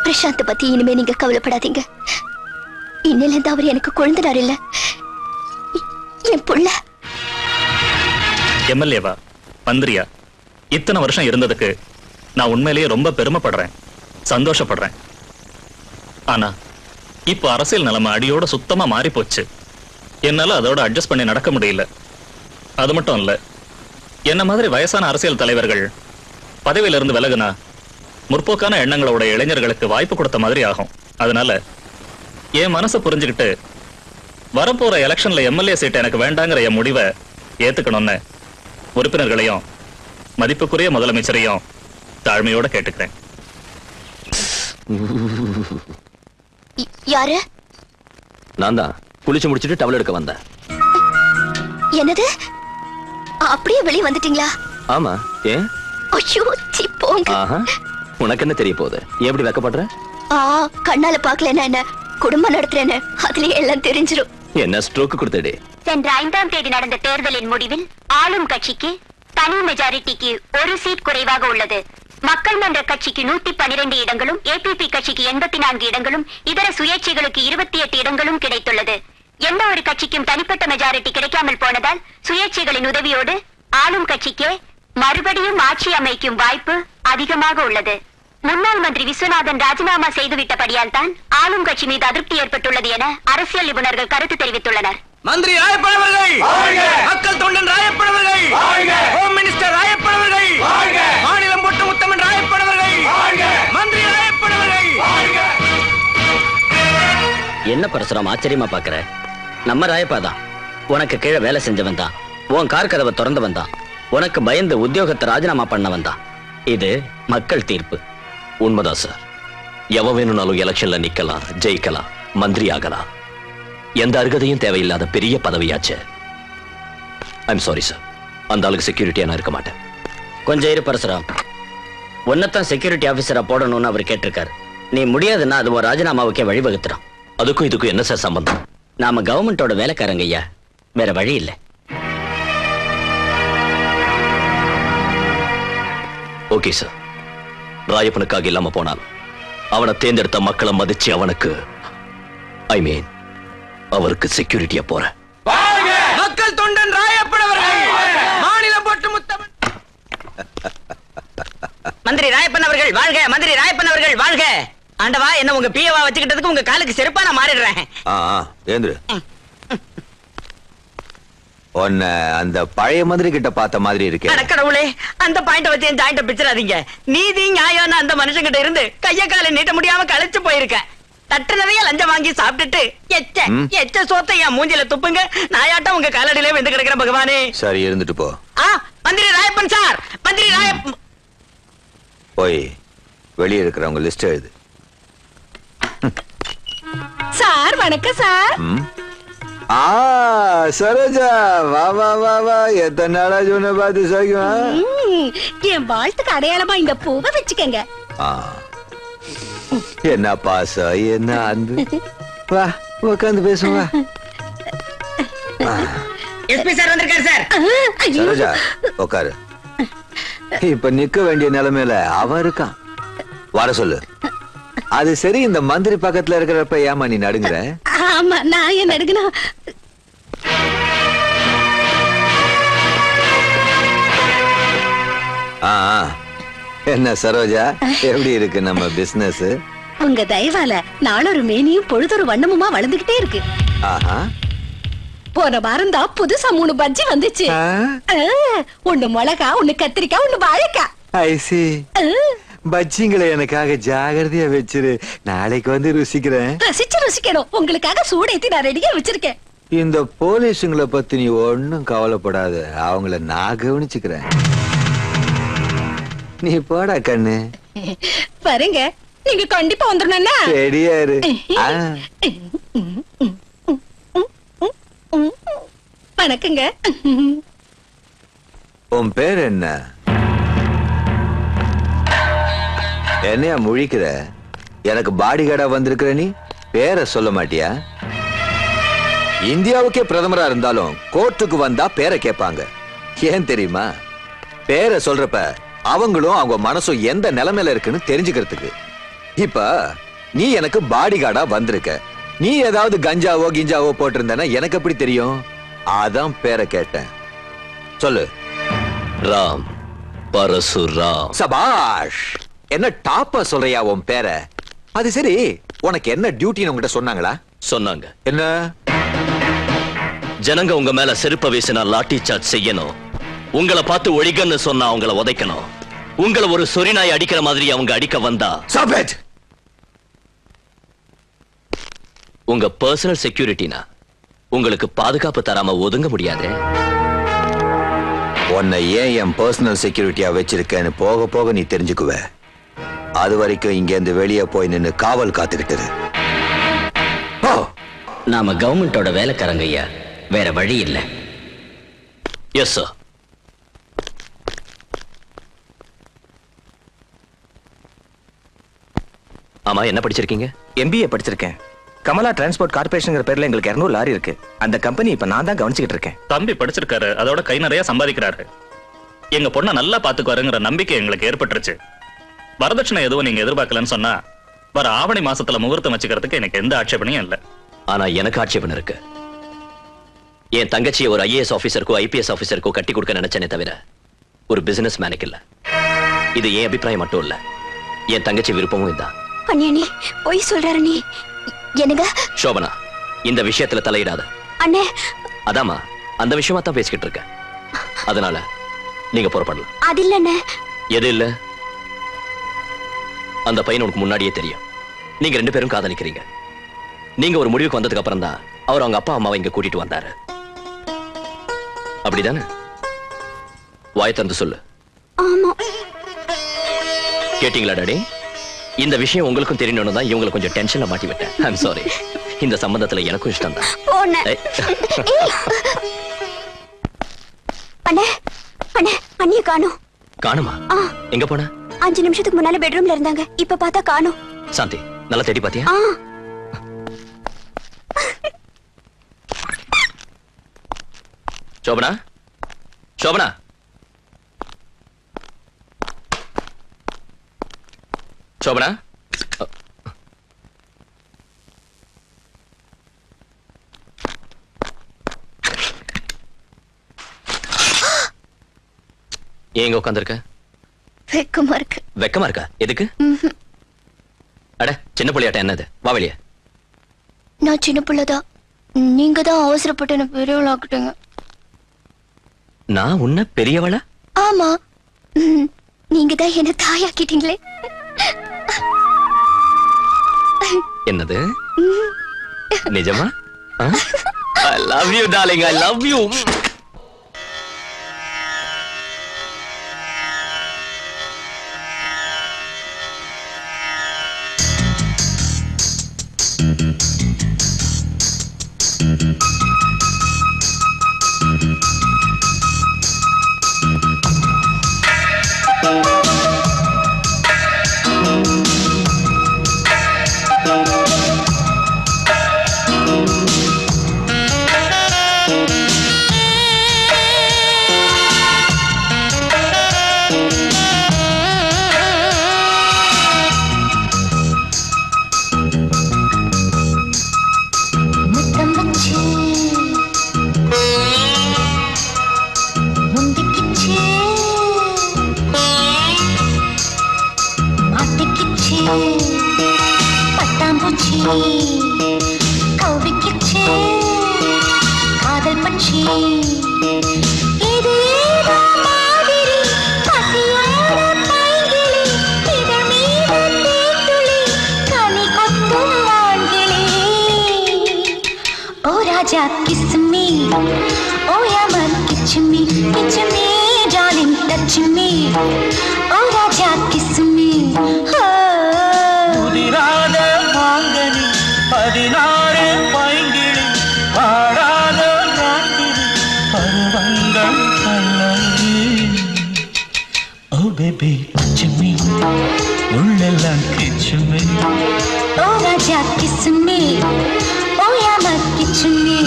பிரசாந்த் பத்தி இனிமே நீங்க கவலைப்படாதீங்க. இன்னில இருந்து அவர் எனக்கு குழந்தைனார் இல்ல, என் புள்ள. எம்எல்ஏவா, மந்திரியா இத்தனை வருஷம் இருந்ததுக்கு நான் உண்மையிலேயே ரொம்ப பெருமைப்படுறேன், சந்தோஷப்படுறேன். ஆனா இப்ப அரசியல் நிலைமை அடியோட சுத்தமா மாறி போச்சு. என்னால அதோட அட்ஜஸ்ட் பண்ணி நடக்க முடியல. அது மட்டும் இல்ல, என்ன மாதிரி வயசான அரசியல் தலைவர்கள் பதவியில இருந்து விலகுனா முற்போக்கான எண்ணங்களோட இளைஞர்களுக்கு வாய்ப்பு கொடுத்த மாதிரி ஆகும். அதனால என் மனசை புரிஞ்சுக்கிட்டு வரப்போற எலெக்ஷன்ல எம்எல்ஏ சீட் எனக்கு வேண்டாங்கிற என் முடிவை ஏத்துக்கணும்னு உறுப்பினர்களையும் மதிப்புக்குரிய முதலமைச்சரையும் தாழ்மையோட கேட்டுக்கிறேன். யாரு? நான் தான் குளிச்சு முடிச்சிட்டு டவல் எடுக்க வந்தேன். என்னது? அப்படியே வெளியே வந்துட்டீங்களா? ஆமா. ஏன்? ஐயோ சீ போங்க. ஆஹா, உனக்கு என்ன தெரிய போகுது? எப்படி வெக்கப்படுற? கண்ணால பாக்கலன்னா என்ன, குடும்பம் நடத்துறேன்னு அதுலயே எல்லாம் தெரிஞ்சிரும். என்ன ஸ்ட்ரோக் கொடுத்தடே? சென்ற 5ஆம் தேதி நடந்த தேர்தலின் முடிவில் ஆளும் கட்சிக்கு தனி மெஜாரிட்டிக்கு ஒரு சீட் குறைவாக உள்ளது. மக்கள் மன்ற கட்சிக்கு 112 இடங்களும், ஏபிபி கட்சிக்கு 84 இடங்களும், இதர சுயேட்சைகளுக்கு 28 இடங்களும் கிடைத்துள்ளது. எந்த ஒரு கட்சிக்கும் தனிப்பட்ட மெஜாரிட்டி கிடைக்காமல் போனதால் சுயேட்சைகளின் உதவியோடு ஆளும் கட்சிக்கே மறுபடியும் ஆட்சி அமைக்கும் வாய்ப்பு அதிகமாக உள்ளது. முன்னாள் மந்திரி விஸ்வநாதன் ராஜினாமா செய்துவிட்டபடியால் தான் ஆளும் கட்சி மீது அதிருப்தி ஏற்பட்டுள்ளது என அரசியல் நிபுணர்கள் கருத்து தெரிவித்துள்ளனர். மந்திரி ராயப்பனவர்கள், மக்கள் தொண்டன் ராயப்பனவர்கள், ஹோம் மினிஸ்டர் ராயப்பனவர்கள், மாநிலம் போட்டு முத்தமன் ராயப்பனவர்கள், மந்திரி ராயப்பனவர்கள். என்ன பரசுராம் ஆச்சரியமா பாக்குற? நம்ம ராயப்பா தான். உனக்கு கீழே வேலை செஞ்சவன் தான். உன் கார் கதவை திறந்தவன் தான். உனக்கு பயந்து உத்தியோகத்தை ராஜினாமா பண்ணவன் தான். இது மக்கள் தீர்ப்பு. உண்மைதான் சார். எவன் வேணும்னாலும் எலெக்ஷன்ல நிக்கலாம், ஜெயிக்கலாம், மந்திரி ஆகலாம். எந்த அருகதையும் தேவையில்லாத பெரிய பதவியாச்சு. ஐம் சாரி சார், அந்த ஆளுக்கு செக்யூரிட்டியா நான் இருக்க மாட்டேன். கொஞ்சம் இரு பரசுராம். உன்னதான் செக்யூரிட்டி ஆபீசரா போடணும்னு அவர் கேட்டிருக்காரு. நீ முடியாதுன்னா அது ஒரு ராஜினாமாவுக்கே வழிவகுத்துறான். அதுக்கும் இதுக்கும் என்ன சார் சம்பந்தம்? நாம கவர்மெண்டோட வேலைக்காரங்க ஐயா, வேற வழி இல்லை. ஓகே சார், ராயப்பனுக்காக இல்லாம போனாலும் அவனை தேர்ந்தெடுத்த மக்களை மதிச்சு அவனுக்கு அவருக்கு செக்யூரிட்டியா போறேன். மக்கள் தொண்டன் ராயப்பனவர்கள், மாநிலம் போட்டு முத்தமன். மந்திரி ராயப்பன் அவர்கள் வாழ்க! மந்திரி ராயப்பன் அவர்கள் வாழ்க! ஆண்டவா, என்ன உங்க பிஏவா வச்சுக்கிட்டதுக்கு உங்க காலுக்கு செருப்பா நான் மாறிடுறேன். ஏந்திரு. உன்ன அந்த பழைய மந்திரி கிட்ட பார்த்த மாதிரி இருக்கே. கடவுளே, அந்த பாயிண்ட வச்சு என் ஜாயிண்ட பிச்சிடாதீங்க. நீதி நியாயம்னு அந்த மனுஷன் கிட்ட இருந்து கைய காலை நீட்ட முடியாம கழிச்சு போயிருக்கேன். தட்டு நிறைய லஞ்சம் வாங்கி சாப்பிட்டுட்டு எச்ச சோத்தை என் மூஞ்சில துப்புங்க. நாயாட்டம் உங்க காலடியிலே வந்து கிடக்குற பகவானே. சரி, இருந்துட்டு போ. மந்திரி ராயப்பன் சார், மந்திரி ராயப்பன். போய் வெளியே இருக்கிறவங்க லிஸ்ட் எழுது. சார் வணக்கம் சார். சரோஜா, வா வா வா வா. எத்தனை நாளா சொன்ன பார்த்து சோகியம். என் வாழ்த்துக்கு அடையாளமா இந்த பூவை வச்சுக்கங்க. என்ன பாசம், என்ன அன்பு. வா உட்காந்து பேசுவா. எஸ்பி சார் வந்திருக்காரு சார். சரோஜா உட்காரு. இப்ப நிக்க வேண்டிய நிலைமையில அவன் இருக்கான். வர சொல்லு. அது சரி, இந்த மந்திரி பக்கத்துல இருக்கிறப்ப ஏமா நீ நடுங்குற? ஆமா, நான் ஏன் நடுங்கணும்? என்ன சரோஜா, எப்படி இருக்கு நம்ம பிசினஸ்? உங்க தயவால நாளொரு மேனியும் பொழுதொரு வண்ணமுமா வளர்ந்துகிட்டே இருக்கு. போன வாரம் தான் புதுசா 3 பஜ்ஜி வந்துச்சு. ஒண்ணு மிளகா, ஒண்ணு கத்திரிக்காய், ஒண்ணு வாழைக்காய். ஐசி பஜ்ஜிங்களை எனக்காக ஜாகிரதையா வச்சிரு. நாளைக்கு வந்து ருசிக்கிறேன். ருசிக்கணும். உங்களுக்காக சூடேத்தி நான் ரெடியா வச்சிருக்கேன். இந்த போலீஸுங்களை பத்தி நீ ஒன்னும் கவலைப்படாத, அவங்கள நான் கவனிச்சுக்கிறேன். நீ போடா கண்ணு. பாருங்க, நீங்க கண்டிப்பா வந்துடணும்னா ரெடியா இரு. வணக்கங்க. உன் பேர் என்ன? என்னையா முழிக்கிற? எனக்கு பாடி கார்டா வந்திருக்கிற நீ பேரை சொல்ல மாட்டியா? இந்தியாவுக்கே பிரதமரா இருந்தாலும் கோர்ட்டுக்கு வந்தா பேரை கேட்பாங்க. ஏன் தெரியுமா? பேரை சொல்றப்ப அவங்களும் அவங்க மனசும் எந்த நிலைமையில இருக்குன்னு தெரிஞ்சுக்கிறதுக்கு. இப்ப நீ எனக்கு பாடி கார்டா வந்திருக்க. நீ ஏதாவது கஞ்சாவோ கிஞ்சாவோ போட்டிருந்தனா எனக்கு எப்படி தெரியும்? அதான் பேரை கேட்டேன். சொல்லு. ராம் பரசுராம். சபாஷ். என்ன டாப்பா சொல்றியா உன் பேரை? அது சரி, உனக்கு என்ன டியூட்டின்னு உங்ககிட்ட சொன்னாங்களா? சொன்னாங்க. என்ன? ஜனங்க உங்க மேல செருப்ப வீசினா லாட்டி சார்ஜ் செய்யணும். உங்களை பார்த்து ஒழிகன்னு சொன்னா அவங்கள உதைக்கணும். உங்களை ஒரு சொரிநாய் அடிக்கிற மாதிரி அவங்க அடிக்க வந்தா உங்க பர்சனல் செக்யூரிட்டினா உங்களுக்கு பாதுகாப்பு தராம ஒதுங்க முடியாது. உன்னை ஏன் என் பர்சனல் செக்யூரிட்டியா வச்சிருக்கேன்னு போக போக நீ தெரிஞ்சுக்குவ. அது வரைக்கும் இங்க இருந்து வெளியே போய் நின்னு காவல் காத்துக்கிட்டு. நாம கவர்மெண்டோட வேலைக்காரங்க ஐயா, வேற வழி இல்ல. Yes sir. ஆமா, என்ன படிச்சிருக்கீங்க? MBA படிச்சிருக்கேன். கமலா டிரான்ஸ்போர்ட் கார்பரேஷன் பேர்ல எங்களுக்கு 200 லாரி இருக்கு. அந்த கம்பெனி இப்ப நான் தான் கவனிச்சுக்கிட்டு இருக்கேன். தம்பி படிச்சிருக்காரு, அதோட கை நிறைய சம்பாதிக்கிறாரு. எங்க பொண்ணை நல்லா பாத்துக்குவாருங்கிற நம்பிக்கை எங்களுக்கு ஏற்பட்டுருச்சு. வரதட்சணை எதுவும் நீங்க எதிர்பார்க்கலன்னு சொன்னா வர ஆவணி மாசத்துல முகூர்த்தம் வச்சுக்கிறதுக்கு எனக்கு எந்த ஆட்சேபனையும் இல்ல. ஆனா எனக்கு ஆட்சேபனை இருக்கு. என் தங்கச்சியை ஒரு IAS ஆபீசருக்கோ IPS ஆபீசருக்கோ கட்டி கொடுக்க நினைச்சேனே தவிர ஒரு பிசினஸ் மேனுக்கு இல்ல. இது என் அபிப்பிராயம் மட்டும் இல்ல, என் தங்கச்சி விருப்பமும் இதான். அண்ணே போய் சொல்றாரு. நீ என்னங்க சோபனா, இந்த விஷயத்துல தலையிடாத. அண்ணே அதாமா, அந்த விஷயமா தான் பேசிக்கிட்டு இருக்கேன். அதனால நீங்க புறப்படலாம். அது இல்ல. எது இல்ல? அந்த பையன் உனக்கு முன்னாடியே தெரியும். நீங்க 2 பேரும் காதலிக்கிறீங்க. நீங்க ஒரு முடிவுக்கு வந்ததுக்கு அப்புறம் தான் அவர் அவங்க அப்பா அம்மாவை இங்க கூட்டிட்டு வந்தாரு. அப்படிதானே? வாய் திறந்து சொல்லு. ஆமா. கேட்டீங்களா டாடி? இந்த விஷயம் உங்களுக்கும் தெரியணும்னு தான் இவங்களை கொஞ்சம் டென்ஷன்ல மாட்டி விட்டேன். I'm sorry. இந்த சம்பந்தத்துல எனக்கும் இஷ்டம் தான். அண்ணே அண்ணே, அண்ணிய காணோம். காணுமா? எங்க போன? 5 நிமிஷத்துக்கு முன்னால பெட்ரூம்ல இருந்தாங்க. இப்ப பார்த்தா காணோம். சாந்தி, நல்லா தேடி பாத்தியா? சோபனா, சோபனா, சோபனா, ஏங்க உட்காந்துருக்க? வெக்கமா இருக்கு. வெக்கமா இருக்கா? எதுக்கு? அட சின்ன பிள்ளையாட்ட என்னது? வா வெளியே. நான் சின்ன பிள்ளைதான். நீங்க தான் அவசரப்பட்டு என்ன பெரியவளாக்கிட்டீங்க. நான் உன்ன பெரியவளா? ஆமா, நீங்க தான் என்ன தாயாக்கிட்டீங்களே. என்னது? நிஜமா? I love you darling, I love you. Kiss me, oh yeah man, kiss me, darling, touch me, oh Raja, kiss me, புதிராத மாங்கனி 16 பைங்கிளி பாடாத ராத்திரி பருவங்கள் கல்லறி. Oh baby, touch me, உள்ளெல்லாம் kiss me, oh Raja, kiss me, oh yeah man, kiss me,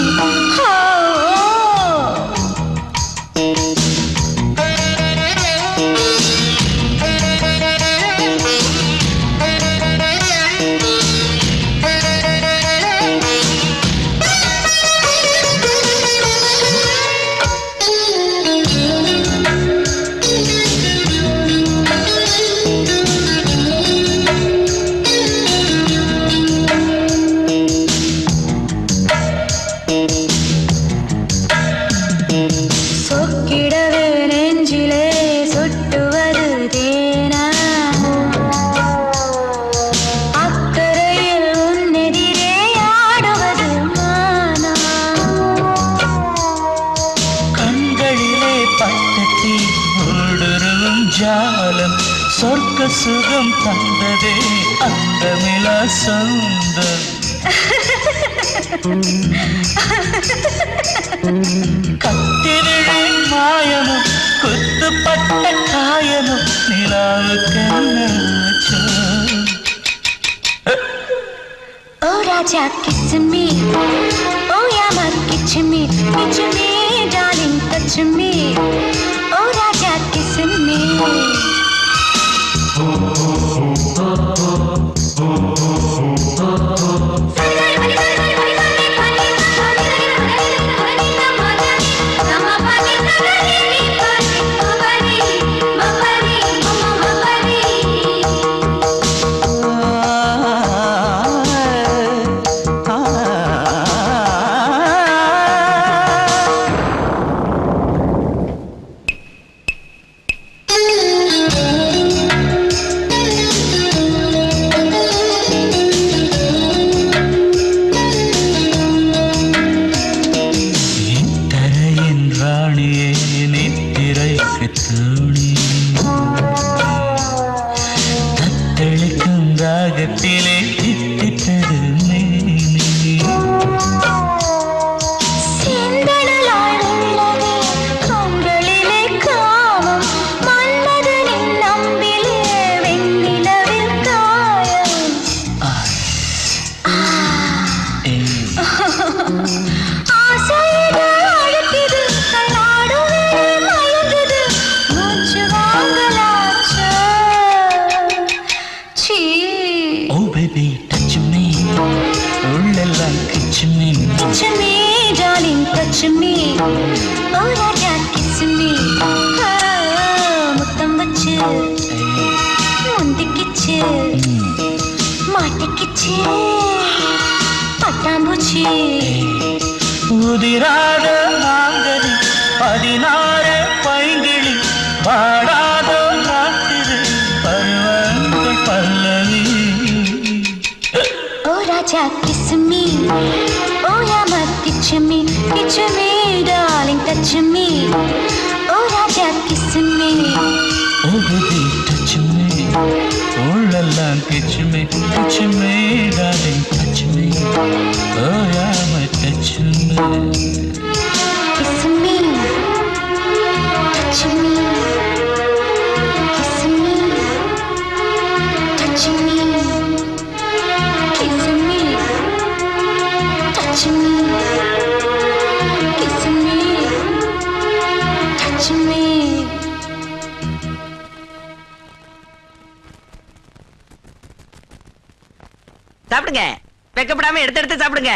சுகம் தந்ததே அந்த மிளா சொந்தம் கத்திரின் மாயமும் குத்துப்பட்ட காயமும் நிலாவுக்கு Oh Raja, kiss me. Oh Yama, kiss me. Kiss me, darling, touch me. Oh Raja, kiss me. உதிராத மாங்கனி 16 பைங்கிளி பாடாத ராத்திரி பருவங்கள் பல்லவி Oh Raja, kiss me. Oh Yama, kiss me. Kiss me, darling, touch me. Oh Raja, kiss me. Oh baby, touch me. Oh la la, kiss me, darling, touch me. Oh Yama, touch me. Kiss me. Touch me. Kiss me. Touch me. Kiss me. Touch me. Kiss me. Touch me. சாப்பிடுங்க. வெக்கப்படாம எடுத்து சாப்பிடுங்க.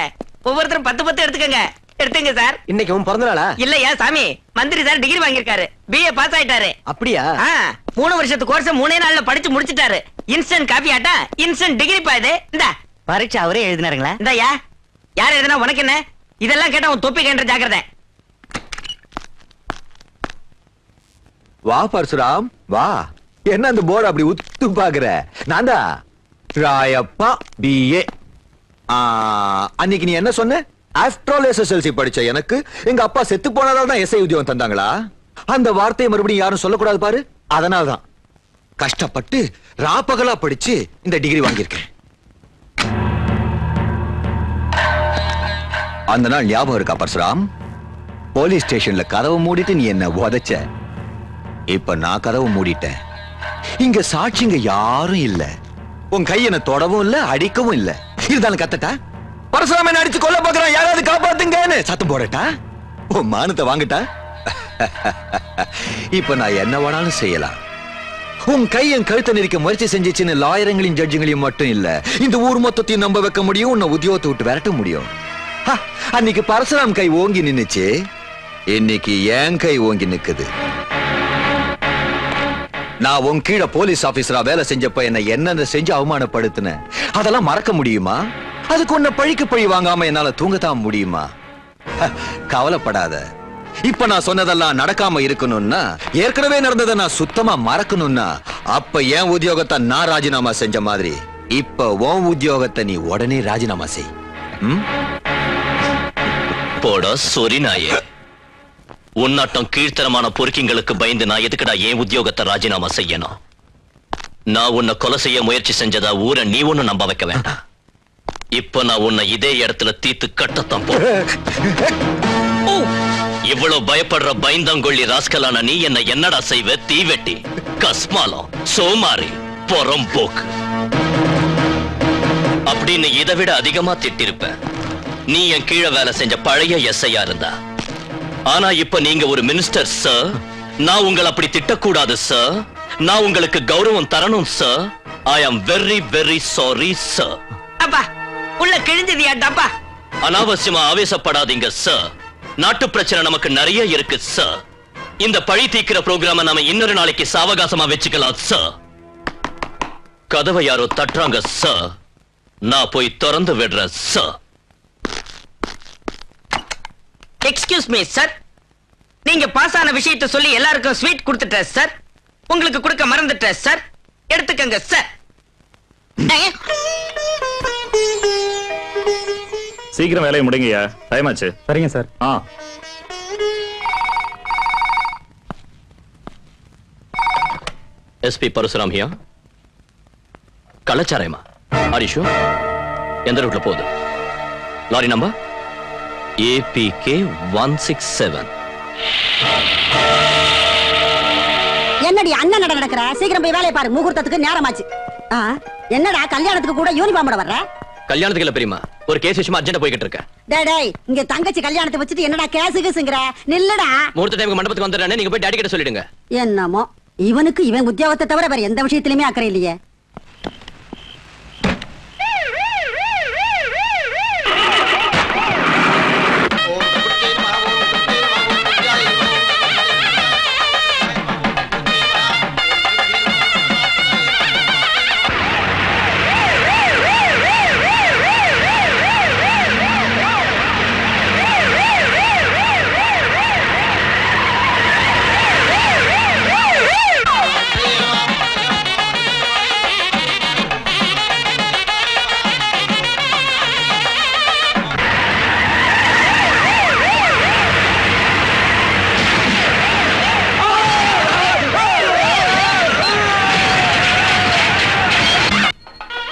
ஒவ்வொருத்தரும் 10 எடுத்துக்கங்க. எடுத்துங்க sir. இன்னைக்கு உன் பிறந்த நாளா? இல்லையா சாமி, மந்திரி சார் டிகிரி வாங்கியிருக்காரு. BA பாஸ் ஆயிட்டாரு. அப்படியா? 3 வருஷத்து கோர்ஸ் 3 நாள்ல படிச்சு முடிச்சிட்டாரு. Instant coffee atta instant degree பாது. இந்த பரீட்சை அவரே எழுதினாருங்களா? இந்தாயா. யார் எழுதுனா உனக்கு என்ன? இதெல்லாம் கேட்டா உன் தொப்பி கேன்ற ஜாக்கிரதை. வா பரசுராம் வா. என்ன அந்த போர்டு அப்படி உத்து பாக்குற? நான்தா ராயப்பா BA. அன்னைக்கு நீ என்ன சொன்ன? ஆஃப்டர் ஆல் SSLC படிச்ச எனக்கு எங்க அப்பா செத்து போனதால தான் SI உத்தியோகம் தந்தாங்களா? அந்த வார்த்தையை மறுபடியும் யாரும் சொல்லக்கூடாது பாரு. அதனால்தான் கஷ்டப்பட்டு ராப்பகலா படிச்சு இந்த டிகிரி வாங்கியிருக்கேன். அந்த நாள் ஞாபகம் இருக்கா பரசுராம்? போலீஸ் ஸ்டேஷன்ல கதவு மூடிட்டு நீ என்ன உதைச்ச. இப்ப நான் கதவு மூடிட்டேன். இங்க சாட்சிங்க யாரும் இல்ல. உன் கை என்ன தொடவும் இல்ல, அடிக்கவும் இல்ல. இருந்தாலும் கத்தட்டா? பரசுராம என்ன அடிச்சு கொல்ல பாக்குறான், யாராவது காப்பாத்துங்கன்னு சத்தம் போடட்டா? உன் மானத்தை வாங்கட்டா? இப்ப நான் என்ன வேணாலும் செய்யலாம். உன் கை என் கழுத்தை நெரிக்க முயற்சி செஞ்சிச்சுன்னு லாயரங்களையும் ஜட்ஜுங்களையும் மட்டும் இல்ல, இந்த ஊர் மொத்தத்தையும் நம்ப வைக்க முடியும். உன்னை உத்தியோகத்தை விட்டு விரட்ட முடியும். அன்னைக்கு பரசுராம் கை ஓங்கி நின்னுச்சு, இன்னைக்கு என் கை ஓங்கி நிக்குது. நான் உன் கீழே போலீஸ் ஆபீசரா வேலை செஞ்சப்ப என்ன செஞ்சு அவமானப்படுத்தின, அதெல்லாம் மறக்க முடியுமா? அதுக்கு உன்னை பழிக்கு பழி வாங்காம என்னால தூங்கத்தான் முடியுமா? கவலைப்படாத. இப்ப நான் சொன்னதெல்லாம் நடக்காம இருக்கணும்னா, ஏற்கனவே நடந்ததை நான் சுத்தமா மறக்கணும்னா, அப்ப என் உத்தியோகத்தை நான் ராஜினாமா செஞ்ச மாதிரி இப்ப உன் உத்தியோகத்தை நீ உடனே ராஜினாமா செய். போடா சொரி நாயே. உன்னாட்டம் கீழ்த்தரமான பொறுக்கிங்களுக்கு பயந்து நான் எதுக்குடா என் உத்தியோகத்தை ராஜினாமா செய்யணும்? நான் உன்னை கொலை செய்ய முயற்சி செஞ்சதா ஊரை நீ ஒண்ணு நம்ப வைக்க வேண்டாம். இப்ப நான் உன்னை இதே இடத்துல தீத்து கட்டத்தான் போறேன். இவ்வளவு பயப்படுற பயந்தாங்கொள்ளி ராஸ்கலான நீ என்னடா செய்வ? தீவெட்டி, கஸ்மாலம், சோமாரி, பொறம்போக்கு அப்படின்னு இதை விட அதிகமா திட்டிருப்ப. நீ என் கீழே வேலை செஞ்ச பழைய எஸ்ஐயா இருந்தா. ஆனா இப்ப நீங்க ஒரு மினிஸ்டர் சார். நான் உங்களை அப்படி திட்டக்கூடாது சார். நான் உங்களுக்கு கௌரவம் தரணும் sir. I am very very sorry sir. அப்பா உள்ள கிழிஞ்சதியா டப்பா? அனாவசியமா ஆவேசப்படாதீங்க சார். நாட்டு பிரச்சனை நமக்கு நிறைய இருக்கு சார். இந்த பழி தீக்கிற ப்ரோக்ராம நாம இன்னொரு நாளைக்கு சாவகாசமா வச்சுக்கலாம் சார். கதவை யாரோ தட்டுறாங்க சார். நான் போய் திறந்து விடுறேன் சார். Excuse me sir. நீங்க பாஸ் ஆன விஷயத்தை சொல்லி எல்லாருக்கும் ஸ்வீட் கொடுத்துட்டேன் சார். உங்களுக்கு கொடுக்க மறந்துட்டேன் சார். எடுத்துக்கங்க சார். சீக்கிரம் வேலையை முடிங்கயா, டைம் ஆச்சு. சரிங்க சார். எஸ்பி பரசுராம் ஹியா. கள்ளச்சாராயமா? ஆரிஷு எந்த ரூட்ல போகுது? Lorry number APK 167. என்னடி அண்ணன் நட நடக்கிற? சீக்கிரம் போய் வேலையை பாரு, முகூர்த்தத்துக்கு நேரமாச்சு. என்னடா கல்யாணத்துக்கு கூட யூனிஃபார்மோட வர்ற? கல்யாணத்துக்கு இல்ல பெரியமா, ஒரு கேஸ் விஷயமா அர்ஜென்ட்டா போய்கிட்டு இருக்கேன். டேய் இங்க தங்கச்சி கல்யாணத்தை வச்சுட்டு என்னடா கேசுங்கற? நில்லடா. முகூர்த்த டைமுக்கு மண்டபத்துக்கு வந்துடுறேன். நீங்க போய் டாடி கிட்ட சொல்லிடுங்க. என்னமோ இவனுக்கு இவன் உத்தியோகத்தை தவிர வேற எந்த விஷயத்திலுமே அக்கறை இல்லையே.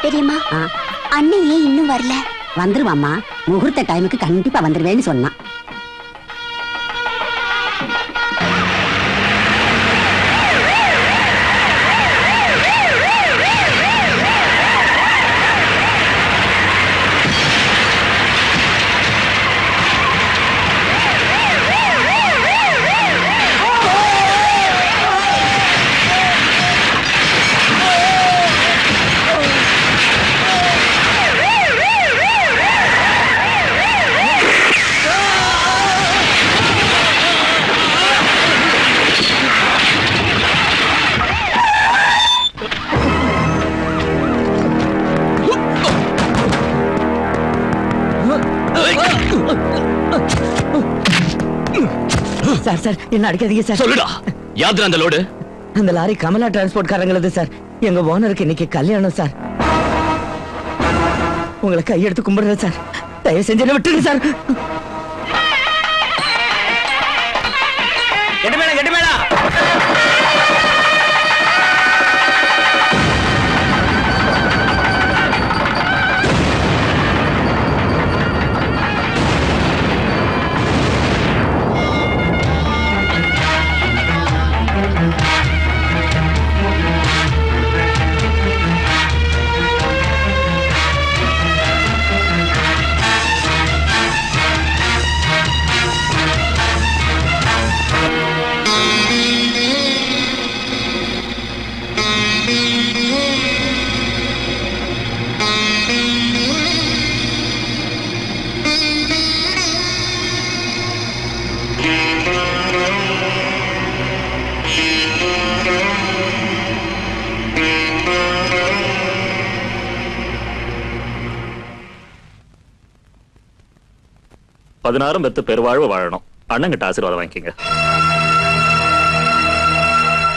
பெரியம்மா, அண்ணன் ஏன் இன்னும் வரல? வந்துருவாம்மா, முகூர்த்த டைமுக்கு கண்டிப்பா வந்துருவேன்னு சொன்னான். சார் சார் என்ன அடிக்காதீங்க சார். சொல்லுடா, யாத்ரா அந்த லோடு? அந்த லாரி கமலா டிரான்ஸ்போர்ட் காரங்களது சார். எங்க ஓனருக்கு இன்னைக்கு கல்யாணம் சார். உங்களை கையெடுத்து கும்பிடுறேன் சார். தயவு செஞ்சு என்ன விட்டுருங்க சார். கெட்டு மேடம், கெட்டு மேடம். பதினாறும் பெத்து பெருவாழ்வு வாழணும். அண்ணங்கிட்ட ஆசீர்வாதம் வாங்கிக்கங்க.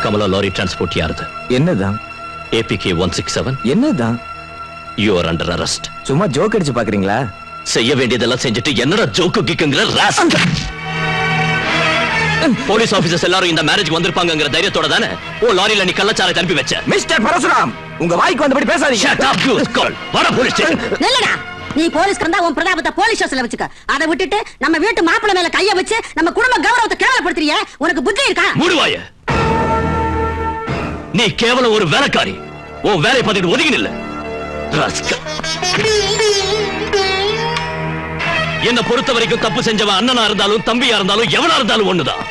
கமலா லாரி டிரான்ஸ்போர்ட் யாருது? என்னதான்? APK 167. என்னதான்? You are under arrest. சும்மா ஜோக் அடிச்சு பாக்குறீங்களா? செய்ய வேண்டியதெல்லாம் செஞ்சுட்டு என்னடா ஜோக்கு கிக்குங்கிற ராஸ்கல். போலீஸ் ஆபீசர்ஸ் எல்லாரும் இந்த மேரேஜ் வந்திருப்பாங்கங்கிற தைரியத்தோட தானே ஓ லாரியில நீ கள்ளச்சாரை அனுப்பி வச்ச. மிஸ்டர் பரசுராம், உங்க வாய்க்கு வந்தபடி பேசாதீங்க. Shut up, you skull. வர போலீஸ் ஸ்டேஷன். நில்லுடா. நீ போலீஸ் கண்டா உன் பிரதாபத்தை போலீஸ் ஸ்டேஷன்ல வச்சுக்க. அதை விட்டுட்டு நம்ம வீட்டு மாப்பிள்ளை மேல கைய வச்சு நம்ம குடும்ப கௌரவத்தை கேவலப்படுத்துறியே, உனக்கு புத்தி இருக்கா? மூடுவாய. நீ கேவலம் ஒரு வேலைக்காரி. உன் வேலையை பார்த்துட்டு ஒதுங்கி நில்ல. என்ன பொறுத்த வரைக்கும் தப்பு செஞ்சவன் அண்ணனா இருந்தாலும் தம்பியா இருந்தாலும் எவனா இருந்தாலும் ஒண்ணுதான்.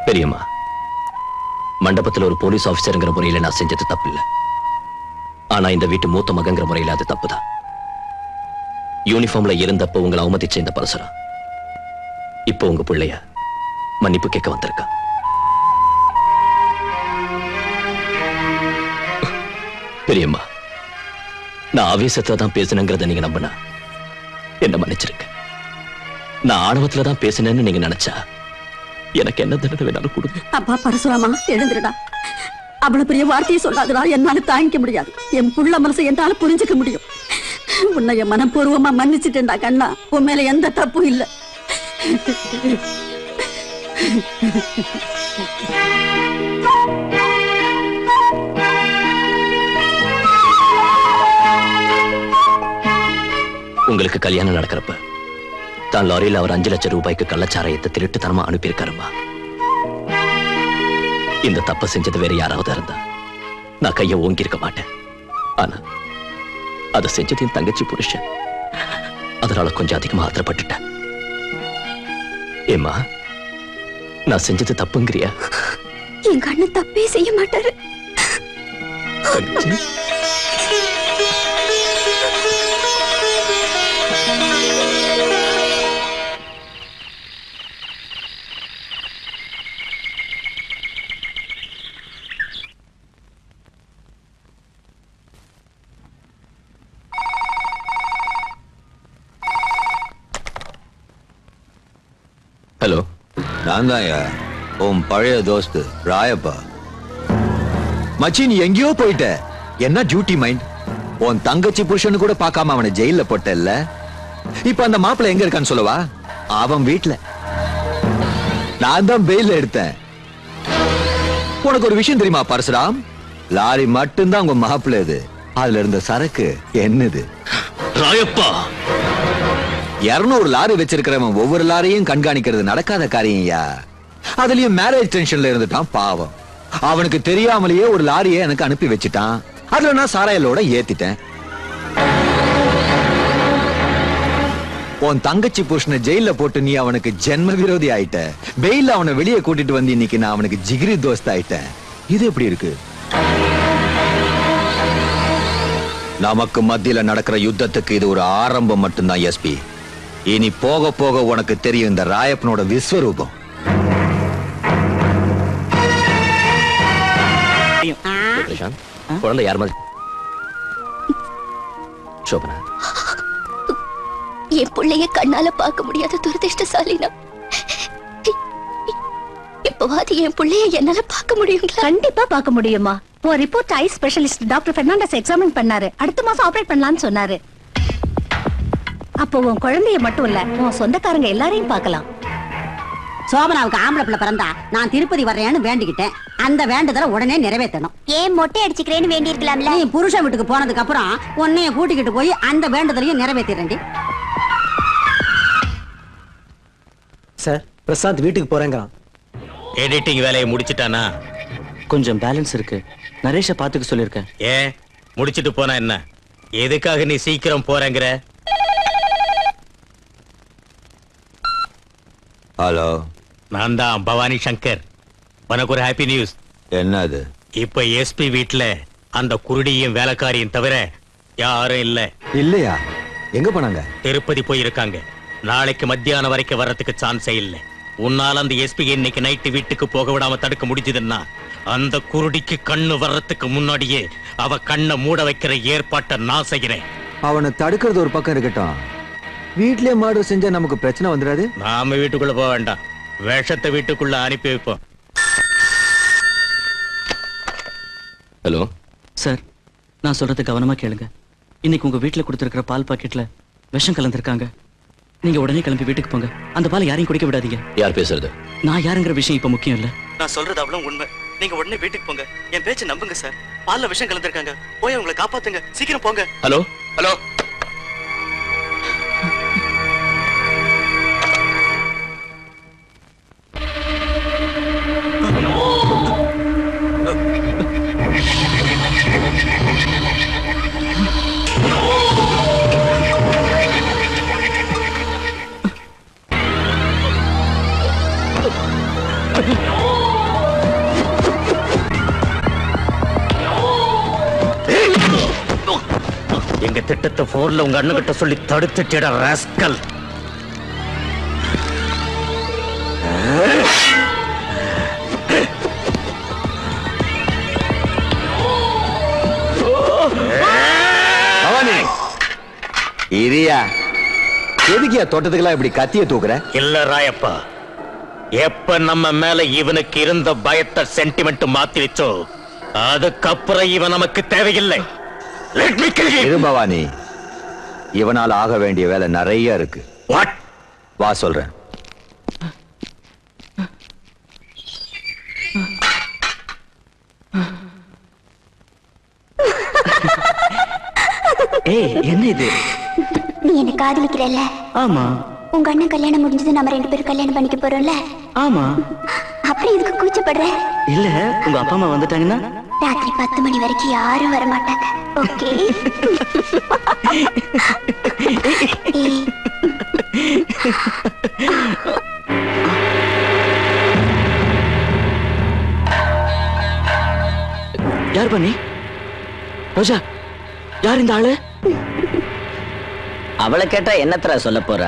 பெரியம்மா, மண்டபத்தில் ஒரு போலீஸ் ஆபீசர்ங்கிற முறையில நான் செஞ்சது தப்பு இல்ல. ஆனா இந்த வீட்டு மூத்த மகங்கிற முறையில அது தப்புதான். யூனிஃபார்ம்ல இருந்தப்ப உங்களை அவமதிச்ச இந்த பரசுரம் இப்ப உங்க பிள்ளைய மன்னிப்பு கேட்க வந்திருக்கா. பெரியம்மா, நான் ஆவேசத்துல தான் பேசினேங்கிறத நீங்க நம்பினா என்ன மன்னிச்சிருக்க. நான் ஆணவத்துல தான் பேசினேன்னு நீங்க நினைச்சா எனக்கு என்ன தண்டனை வேணாலும் கொடுங்க. அப்பா பரசுராமா, எழுந்துடா. அவ்வளவு பெரிய வார்த்தையை சொல்லாதடா, என்னால தாங்கிக்க முடியாது. என் புள்ள மனசை என்னால புரிஞ்சுக்க முடியும். உன்னை என் மனப்பூர்வமா மன்னிச்சுட்டேன்டா கண்ணா. உன் மேல எந்த தப்பும் இல்ல. உங்களுக்கு கல்யாணம் நடக்கிறப்ப தான் லாரியில் அவர் 5 லட்சம் ரூபாய்க்கு கள்ளச்சாராயத்தை திருட்டுத்தனமா அனுப்பியிருக்காருமா. இந்த தப்ப செஞ்சது வேற யாராவது இருந்தா நான் கைய ஓங்கி இருக்க மாட்டேன். ஆனா அதை செஞ்சது என் தங்கச்சி புருஷன். அதனால கொஞ்சம் அதிகமா ஆத்திரப்பட்டுட்டேன். ஏமா, நான் செஞ்சது தப்புங்கிறியா? எங்க அண்ணன் தப்பே செய்ய மாட்டாரு. ஹலோ, நான் தான் உன் பழைய தோஸ்து ராயப்பா. மச்சி, நீ எங்கேயோ போயிட்ட. என்ன டியூட்டி மைண்ட்? உன் தங்கச்சி புருஷனு கூட பார்க்காம அவனை ஜெயில போட்டல்ல. இப்ப அந்த மாப்பிள்ளை எங்க இருக்கான்னு சொல்லவா? அவன் வீட்டுல. நான் தான் பெயில் எடுத்தேன். உனக்கு ஒரு விஷயம் தெரியுமா பரசுராம்? லாரி மட்டும்தான் உங்க மாப்பிள்ளை. இது அதுல இருந்த சரக்கு என்னது? ராயப்பா, 200 லாரி வச்சிருக்கிறவன் ஒவ்வொரு லாரியும் கண்காணிக்கிறது நடக்காத காரியம்யா. அதுலயும் மேரேஜ் டென்ஷன்ல இருந்துட்டான் பாவம். அவனுக்கு தெரியாமலேயே ஒரு லாரியை எனக்கு அனுப்பி வச்சுட்டான். அதுல நான் சாராயலோட ஏத்திட்டேன். உன் தங்கச்சி புருஷனை ஜெயில போட்டு நீ அவனுக்கு ஜென்ம விரோதி ஆயிட்ட. பெயில அவனை வெளியே கூட்டிட்டு வந்து இன்னைக்கு நான் அவனுக்கு ஜிகிரி தோஸ்த் ஆயிட்டேன். இது எப்படி இருக்கு? நமக்கு மத்தியில நடக்கிற யுத்தத்துக்கு இது ஒரு ஆரம்பம் மட்டும்தான் எஸ்பி. இனி போக போக உனக்கு தெரியும் இந்த ராயப்பனோட விஸ்வரூபம். குழந்தை யார் மாதிரி? சோபனா, என் பிள்ளைய கண்ணால பார்க்க முடியாத துரதிஷ்டசாலினா. இப்பவாது என் பிள்ளைய என்னால பார்க்க முடியுங்களா? கண்டிப்பா பார்க்க முடியுமா. உன் ரிப்போர்ட் ஐ ஸ்பெஷலிஸ்ட் டாக்டர் பெர்னாண்டஸ் எக்ஸாமின் பண்ணாரு. அடுத்த மாசம் ஆபரேட் பண்ணலாம்னு சொன்னாரு. அப்போ உன் குழந்தைய மட்டும் இல்ல, உன் சொந்தக்காரங்க எல்லாரையும் பார்க்கலாம். சோபனாவுக்கு ஆம்பளை பிள்ளை பிறந்தா நான் திருப்பதி வர்றேன்னு வேண்டிக்கிட்டேன். அந்த வேண்டுதலை உடனே நிறைவேற்றணும். ஏன் மொட்டை அடிச்சுக்கிறேன்னு வேண்டி இருக்கலாம்ல? நீ புருஷன் வீட்டுக்கு போனதுக்கு அப்புறம் உன்னைய கூட்டிக்கிட்டு போய் அந்த வேண்டுதலையும் நிறைவேற்றிரண்டி. சார் பிரசாந்த் வீட்டுக்கு போறேங்கிறான். எடிட்டிங் வேலையை முடிச்சிட்டானா? கொஞ்சம் பேலன்ஸ் இருக்கு. நரேஷை பாத்துக்க சொல்லிருக்கேன். ஏன் முடிச்சிட்டு போனா என்ன? எதுக்காக நீ சீக்கிரம் போறேங்கிற? ஹலோ, நான் தான் பவானி சங்கர். உனக்கு ஒரு ஹாப்பி நியூஸ். என்னது? இப்ப எஸ்பி வீட்ல அந்த குருடியும் வேலைக்காரியும் தவிர யாரும் இல்ல. இல்லையா? எங்க போனாங்க? திருப்பதி போயிருக்காங்க. நாளைக்கு மத்தியானம் வரைக்கும் வர்றதுக்கு சான்ஸே இல்ல. உன்னால அந்த எஸ்பி இன்னைக்கு நைட்டு வீட்டுக்கு போக விடாம தடுக்க முடிஞ்சதுன்னா அந்த குருடிக்கு கண்ணு வர்றதுக்கு முன்னாடியே அவ கண்ணை மூட வைக்கிற ஏற்பாட்டை நான் செய்கிறேன். அவனை தடுக்கிறது ஒரு பக்கம் இருக்கட்டும், வீட்லயே மர்டர் செஞ்சா நமக்கு பிரச்சனை வந்துடாது? நாம வீட்டுக்குள்ள போக வேண்டாம், விஷத்தை வீட்டுக்குள்ள அனுப்பி வைப்போம். ஹலோ சார், நான் சொல்றது கவனமா கேளுங்க. இன்னைக்கு உங்க வீட்டுல கொடுத்திருக்கிற பால் பாக்கெட்ல விஷம் கலந்திருக்காங்க. நீங்க உடனே கிளம்பி வீட்டுக்கு போங்க. அந்த பால் யாரையும் குடிக்க விடாதீங்க. யார் பேசுறது? நான் யாருங்கிற விஷயம் இப்ப முக்கியம் இல்ல. நான் சொல்றது அவ்வளவு உண்மை. நீங்க உடனே வீட்டுக்கு போங்க. என் பேச்சு நம்புங்க சார். பால்ல விஷம் கலந்திருக்காங்க. போய் அவங்களை காப்பாத்துங்க. சீக்கிரம் போங்க. Hello hello. எங்க திட்டத்தை போன்ல உங்க அண்ணன் சொல்லி தடுத்துட்டிட ராஸ்கல். பவானி, இரியா, எதுக்கியா தோட்டத்துக்கெல்லாம் இப்படி கத்திய தூக்குற? இல்ல ராயப்பா, எப்ப நம்ம மேல இவனுக்கு இருந்த பயத்தை சென்டிமெண்ட் மாத்தி வச்சோ அதுக்கப்புறம் இவன் நமக்கு தேவையில்லை. இரு பவானி, இவனால் ஆக வேண்டிய வேலை நிறைய இருக்கு. வா சொல்றேன். ஏய், என்ன இது? நீ என்ன காதலிக்கிறல்ல? ஆமா. உங்க அண்ணன் கல்யாணம் முடிஞ்சது நம்ம 2 பேரும் கல்யாணம் பண்ணிக்க போறோம்ல? ஆமா. அப்புறம் இதுக்கு கூச்சப்படுற? இல்ல, உங்க அப்பா அம்மா வந்துட்டாங்கன்னா ராத்திரி 10 மணி வரைக்கும் யாரும் வர மாட்டாங்க. ஓகே? யார் பண்ணி? ரோஜா, யார் இந்த ஆளு? அவளை கேட்டா என்னத்தரா சொல்ல போற?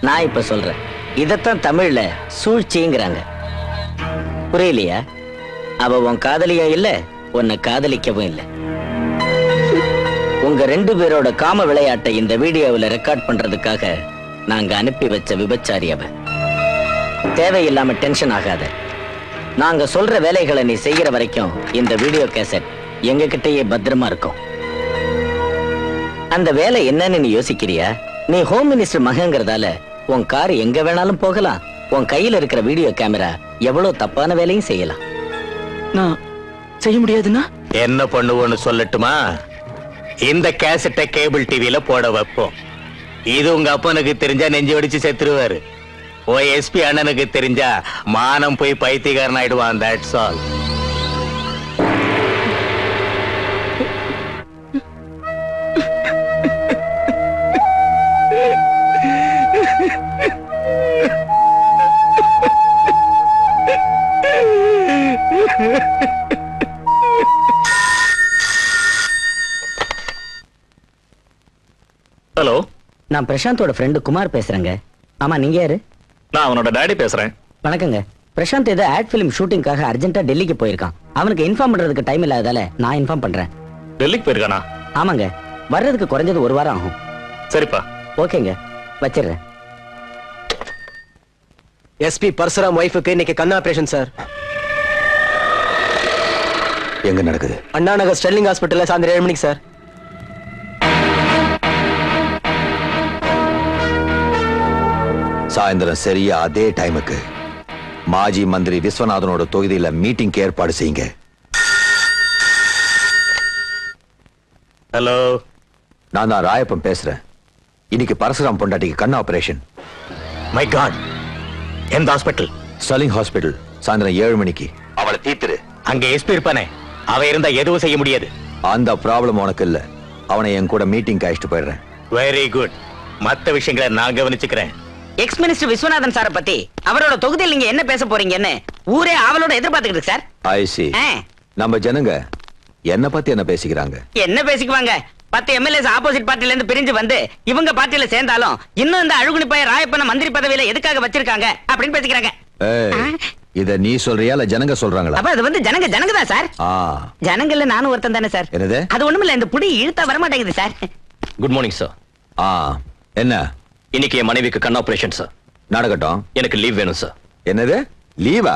நான் இப்ப சொல்றேன். இதத்தான் தமிழ்ல சூழ்ச்சிங்கிறாங்க. புரியலையா? அவ உன் காதலியா இல்ல, உன்னை காதலிக்கவும் இல்ல. உங்க 2 பேரோட காம விளையாட்டை இந்த வீடியோவில் ரெக்கார்ட் பண்றதுக்காக நாங்க அனுப்பி வச்ச விபச்சாரி அவ. தேவையில்லாம டென்ஷன் ஆகாத. நாங்க சொல்ற வேலைகளை நீ செய்யற வரைக்கும் இந்த வீடியோ கேசட் எங்க கிட்டயே பத்திரமா இருக்கும். அந்த வேலை என்னன்னு நீ யோசிக்கிறியா? நீ ஹோம் மினிஸ்டர் மகங்கிறதால உன் கார் எங்க வேணாலும் போகலாம். உன் கையில இருக்கிற வீடியோ கேமரா எவ்வளவு தப்பான வேலையும் செய்யலாம். நான் செய்ய முடியாதுன்னா என்ன பண்ணுவோன்னு சொல்லட்டுமா? இந்த கேசட்டை கேபிள் டிவில போட வைப்போம். இது உங்க அப்பனுக்கு தெரிஞ்சா நெஞ்சு வெடிச்சு செத்துருவாரு. எஸ்பி அண்ணனுக்கு தெரிஞ்சா மானம் போய் பைத்தியக்காரன் ஆயிடுவான். That's all. ஹலோ, நான் பிரசாந்தோட ஃப்ரெண்டு குமார் பேசுறேங்க. ஆமா, நீங்க யாரு? நான் அவனோட டாடி பேசுறேன். வணக்கங்க. பிரசாந்த் ஏதோ ஆட் பிலிம் ஷூட்டிங்காக அர்ஜென்ட்டா டெல்லிக்கு போயிருக்கான். அவனுக்கு இன்ஃபார்ம் பண்றதுக்கு டைம் இல்லாததால நான் இன்ஃபார்ம் பண்றேன். டெல்லிக்கு போயிருக்கானா? ஆமாங்க, வர்றதுக்கு குறைஞ்சது 1 வாரம் ஆகும். சரிப்பா. ஓகேங்க, வச்சிடுறேன். எஸ்பி பரசுராம் வைஃபுக்கு இன்னைக்கு கண் ஆபரேஷன் சார். எங்க நடக்குது? அண்ணா நகர் ஸ்டெர்லிங் ஹாஸ்பிட்டல்ல சாயந்தரம் 7 மணிக்கு சார். சாயந்தரம் சரியா அதே டைமுக்கு மாஜி மந்திரி விஸ்வநாதனோட தொகுதியில மீட்டிங் ஏற்பாடு செய்யுங்க. ஹலோ, நான் தான் ராயப்பன் பேசுறேன். இன்னைக்கு பரசுராம் பொண்டாட்டிக்கு கண் ஆபரேஷன். மை காட், எந்த ஹாஸ்பிட்டல்? ஸ்டர்லிங் ஹாஸ்பிட்டல், சாயந்தரம் 7 மணிக்கு. அவளை தீத்துரு. அங்க எஸ்பி இருப்பானே, அவ இருந்தா எதுவும் செய்ய முடியாது. அந்த ப்ராப்ளம் உனக்கு இல்ல. அவனை என் கூட மீட்டிங் அழைச்சிட்டு போயிடுறேன். Very good. மத்த விஷயங்களை நான் கவனிச்சுக்கிறேன். எக்ஸ் மினிஸ்டர் விஸ்வநாதன் சார பத்தி அவரோட தொகுதியில் நீங்க என்ன பேச போறீங்கன்னு ஊரே அவளோட எதிர்பார்த்துக்கிட்டு சார். ஐ சி. நம்ம ஜனங்க என்ன பத்தி என்ன பேசிக்கிறாங்க? என்ன பேசிக்குவாங்க? 10 எம்எல்ஏஸ் ஆப்போசிட் பார்ட்டில இருந்து பிரிஞ்சு வந்து இவங்க பார்ட்டில சேர்ந்தாலும் இன்னும் இந்த அழுகுனி பைய ராயப்பன மந்திரி பதவியில எதுக்காக வச்சிருக்காங்க அப்படின்னு பேசிக்கிறாங்க. இத நீ சொல்றியா இல்ல ஜனங்க சொல்றாங்களா? அப்ப அது வந்து ஜனங்க தான் சார். ஜனங்கள்ல நானும் ஒருத்தன் தானே சார். என்னது? அது ஒண்ணுமில்ல, இந்த புடி இழுத்தா வர மாட்டேங்குது சார். Good morning sir. என்ன? இன்னைக்கு என் மனைவிக்கு கண் ஆபரேஷன் சார். நடக்கட்டும். எனக்கு லீவ் வேணும் சார். என்னது லீவா?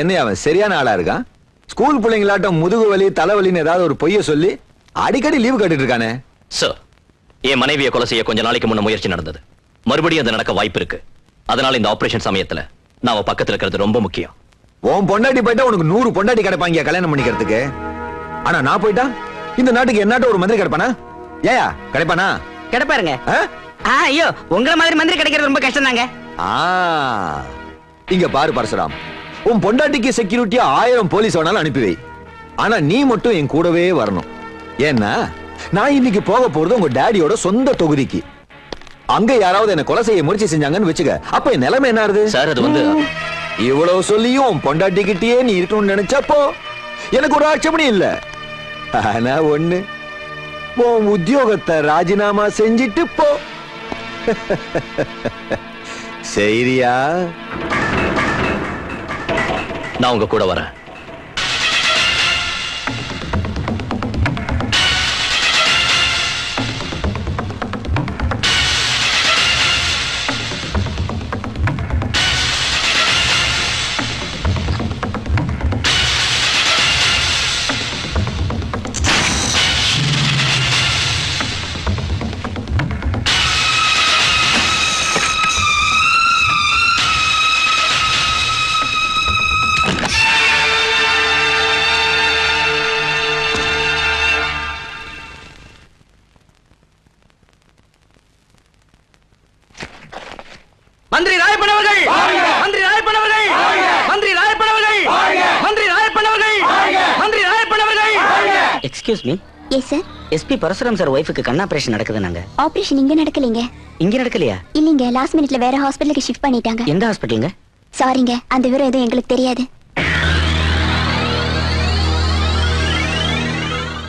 என்ன அவன் சரியான ஆளா இருக்கான்? ஸ்கூல் பிள்ளைங்களாட்டம் முதுகு வலி தலைவலின்னு ஏதாவது ஒரு பொய்ய சொல்லி அடிக்கடி லீவு கட்டிட்டு இருக்கானே. சார், என் மனைவியை கொலை செய்ய கொஞ்ச நாளைக்கு முன்ன முயற்சி நடந்தது. மறுபடியும் அது நடக்க வாய்ப்பு இருக்கு. அதனால இந்த ஆபரேஷன் சமயத்துல நாம பக்கத்துல இருக்கிறது ரொம்ப முக்கியம். உன் பொண்டாட்டி போயிட்டா உனக்கு 100 பொண்டாட்டி கிடைப்பாங்க கல்யாணம் பண்ணிக்கிறதுக்கு. ஆனா நான் போயிட்டா இந்த நாட்டுக்கு என்னாட்ட ஒரு மந்திரி கிடைப்பானா? ஏயா கிடைப்பானா? கிடைப்பாருங்க. ஐயோ, உங்கள மாதிரி மந்திரி கிடைக்கிறது ரொம்ப கஷ்டம் தாங்க. இங்க பாரு பரசுராம், உன் பொண்டாட்டிக்கு செக்யூரிட்டியா 1000 போலீஸ் வேணாலும் அனுப்பி வை. ஆனா நீ மட்டும் என் கூடவே வரணும். ஏன்னா நான் இன்னைக்கு போக போறது உங்க டாடியோட சொந்த தொகுதிக்கு. அங்க யாராவது என்ன கொலை செய்ய முயற்சி செஞ்சாங்கன்னு வச்சுக்க, அப்ப என் நிலைமை என்ன ஆறுது? சார், அது வந்து இவ்வளவு சொல்லியும் உன் பொண்டாட்டிக்கிட்டே நீ இருக்கணும்னு நினைச்சப்போ எனக்கு ஒரு ஆட்சேபணி இல்ல. ஆனா ஒண்ணு, உன் உத்தியோகத்தை ராஜினாமா செஞ்சிட்டு போ. சரியா? நான் உங்க கூட வரேன். மந்திரி ராயப்பன் அவர்கள்! மந்திரி ராயப்பன் அவர்கள்! மந்திரி ராயப்பன் அவர்கள்! மந்திரி ராயப்பன் அவர்கள்! மந்திரி ராயப்பன் அவர்கள்! Excuse me. Yes sir. SP Parasuram sir வைஃப்க்கு கண் ஆபரேஷன் நடக்குது. நாங்க ஆபரேஷன் இங்க நடக்கலீங்க. இங்க நடக்கலையா? இல்லீங்க, லாஸ்ட் மினிட்ல வேற ஹாஸ்பிடலுக்கு ஷிஃப்ட் பண்ணிட்டாங்க. எந்த ஹாஸ்பிடலுங்க? சாரிங்க, அந்த விவரம் எதுவும் எங்களுக்கு தெரியாது.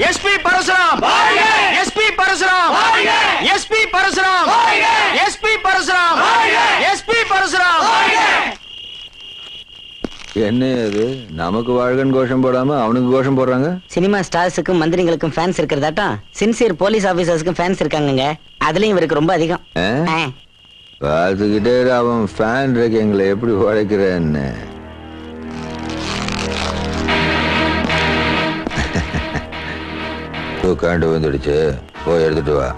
SP Parasuram! SP Parasuram! SP Parasuram! SP Parasuram! SP Parasuram! என்ன இது, நமக்கு வாழ்கன் கோஷம் போடாம அவனுக்கு கோஷம் போடுறாங்க? சினிமா ஸ்டார்ஸுக்கும் மந்திரிகளுக்கும் ஃபேன்ஸ் இருக்கிறதாட்டம் சின்சியர் போலீஸ் ஆபீசர்ஸ்க்கும் ஃபேன்ஸ் இருக்காங்கங்க. அதுலயும் இவருக்கு ரொம்ப அதிகம். பார்த்துக்கிட்டே அவன் ஃபேன் இருக்கு எங்களை எப்படி உழைக்கிறேன்னு. தூக்காண்டு வந்துடுச்சு, போய் எடுத்துட்டு வா.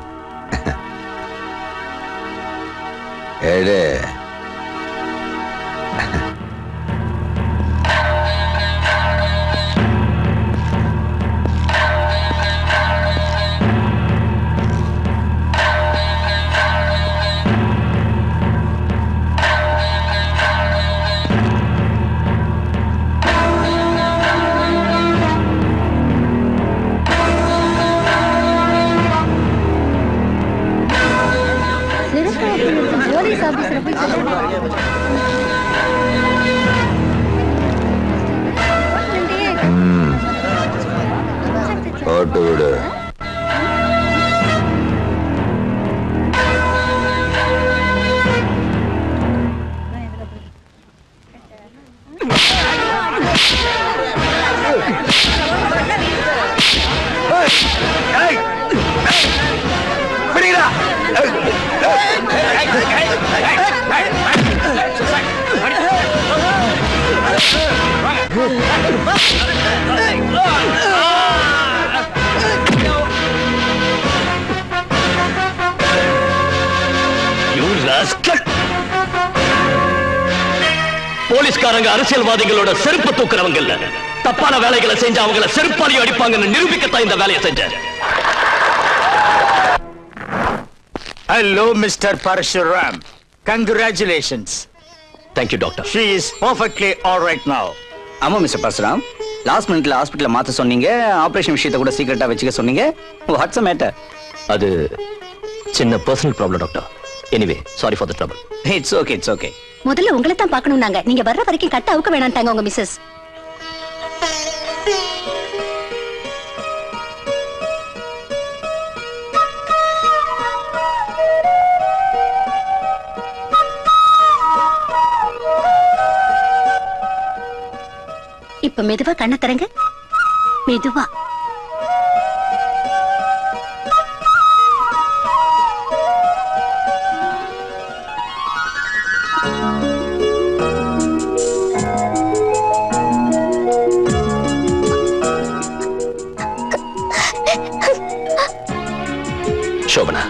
ஏடே போலீஸ் ஆபீசர் போய் போட்டு விடு. போலீஸ்காரங்க அரசியல்வாதிகளோட செருப்பு தூக்குறவங்க இல்ல. தப்பான வேலைகளை செஞ்சு அவங்கள செருப்பாலையும் அடிப்பாங்கன்னு நிரூபிக்கத்தான் இந்த வேலையை செஞ்சேன். Hello, Mr. Parshuram. Congratulations. Thank you doctor. She is perfectly all right now. ஆமா மிஸ்டர் பரசுராம், லாஸ்ட் மினிட்ல ஹாஸ்பிடல்ல மாத்த சொன்னீங்க, ஆபரேஷன் விஷயத்தை கூட சீக்கிரட்டா வச்சுக்க சொன்னீங்க. What's the matter? அது சின்ன personal problem doctor. Anyway sorry for the trouble. It's okay, it's okay. முதல்ல உங்களை தான் பார்க்கணும் நாங்க. நீங்க வர்ற வரைக்கும் கட்ட அவுக்க வேணாம்ட்டாங்க உங்க மிஸ்ஸஸ். இப்ப மெதுவா கண்ண தரங்க, மெதுவா. சோபனா,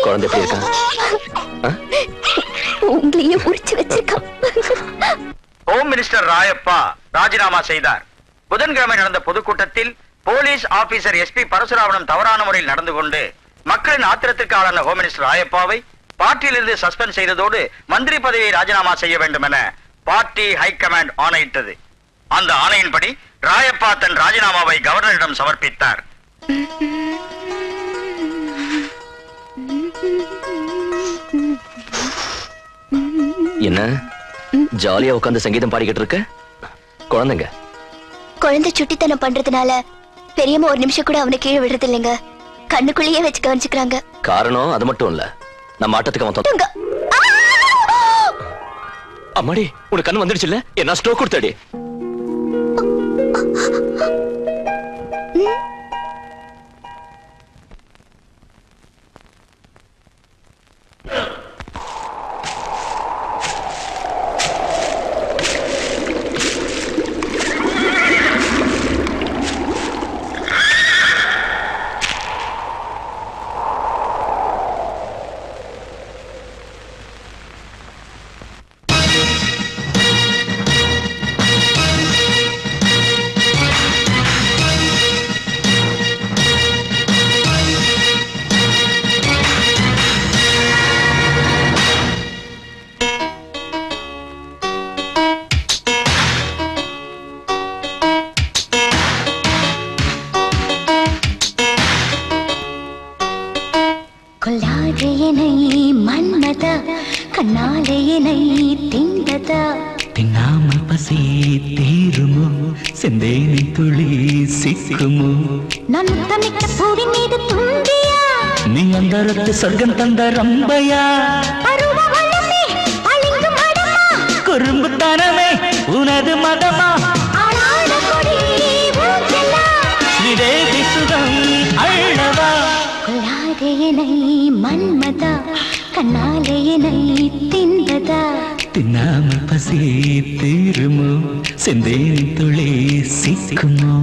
குழந்தை எப்படி இருக்கா? உங்களையே முடிச்சு வச்சிருக்கான். ஹோம் மினிஸ்டர் ராயப்பா ராஜினாமா செய்தார். புதன்கிழமை நடந்த பொதுக்கூட்டத்தில் போலீஸ் ஆபீசர் எஸ்பி பரசுராமனும் தவறான முறையில் நடந்து கொண்டு மக்களின் ஆத்திரத்திற்கு ஆளான ஹோம் மினிஸ்டர் ராயப்பாவை பார்ட்டியிலிருந்து சஸ்பெண்ட் செய்ததோடு மந்திரி பதவியை ராஜினாமா செய்ய வேண்டும் என பார்ட்டி ஹைகமாண்ட் ஆணையிட்டது. அந்த ஆணையின்படி ராயப்பா தன் ராஜினாமாவை கவர்னரிடம் சமர்ப்பித்தார். என்ன ஜாலியா உட்கார்ந்து சங்கீதம் பாடிக்கிட்டு இருக்க? குழந்தைங்க குழந்தை சுட்டித்தனம் பண்றதுனால பெரியம்மா ஒரு நிமிஷம் கூட அவனை கீழே விடுறது இல்லைங்க. கண்ணுக்குள்ளேயே வச்சு கவனிச்சுக்கிறாங்க. காரணம் அது மட்டும் இல்ல, நம்ம ஆட்டத்துக்கு அவன் அம்மாடி உனக்கு கண்ணு வந்துடுச்சு இல்ல? என்ன ஸ்ட்ரோக் கொடுத்தாடி? தின்னாமல் பசி தீருமோ, செந்தேனி துளி சிக்குமோ, நான் முத்தமிட்ட பூவின் மீது தும்பியா, நீ அந்தரத்து சொர்க்கம் தந்த ரம்பையா, குறும்புத்தனமே உனது மதமா, ஸ்ரீதேவி சுகம் அள்ளவா, கொள்ளாதே என்னை மன்மதா, கண்ணாலே என்னை தின்பதா, தின்னாமல் பசி தீருமோ, செந்தேனி துளி சிக்குமோ.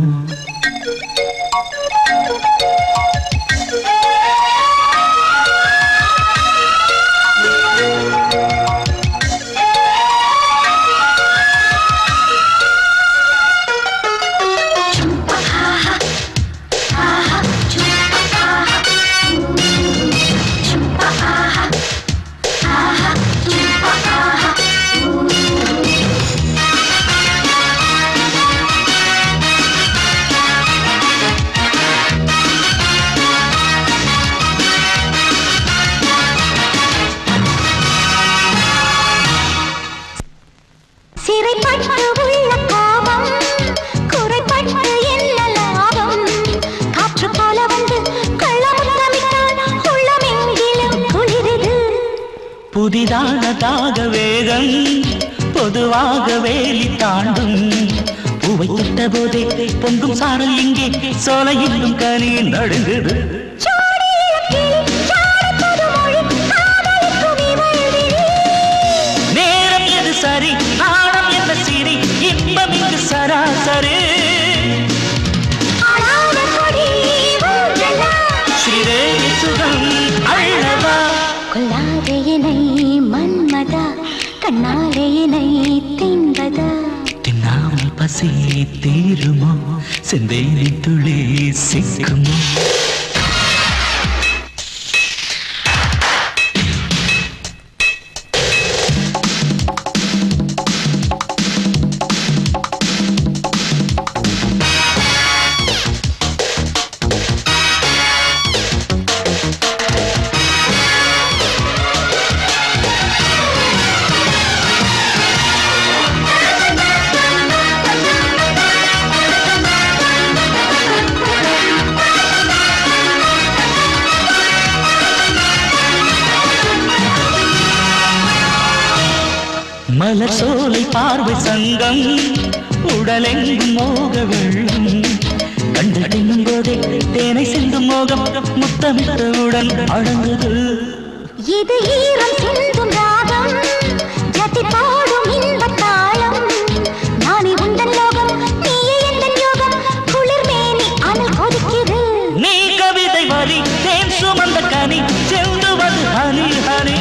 புதிதானதாக வேகம் பொதுவாக வேலி தாண்டும், பூவை தொட்ட போதே பொங்கும் சாரல் இங்கே சோலையிலும் கனி நடுங்குது. நேரம் எது சரி, ஆழம் என்ன சிரி, இன்பம் இங்கு சராசரி. ஸ்ரீதேவி சுகம் அள்ள கண்ணாலே என்னை தின்பதா தின்னாமல் பசி தீருமோ செந்தேனி துளி சிக்குமோ மலர் சோலை பார்வை சங்கம் உடலெங்கும் மோக வெள்ளம் கண்டடினும் போதே தேனை சிந்தும் மோகம் முத்தமிட்டவுடன் அடங்குது இது ஈரம் சிந்தும் ராகம் ஜதி பாடும் இன்பத் தாளம் நானே உந்தன் லோகம் நீயே எந்தன் யோகம் குளிர் மேனி அனல் கொதிக்குது நீ கவிதை வரி தேன் சுமந்த கனி செல்லுவது ஹனி ஹனி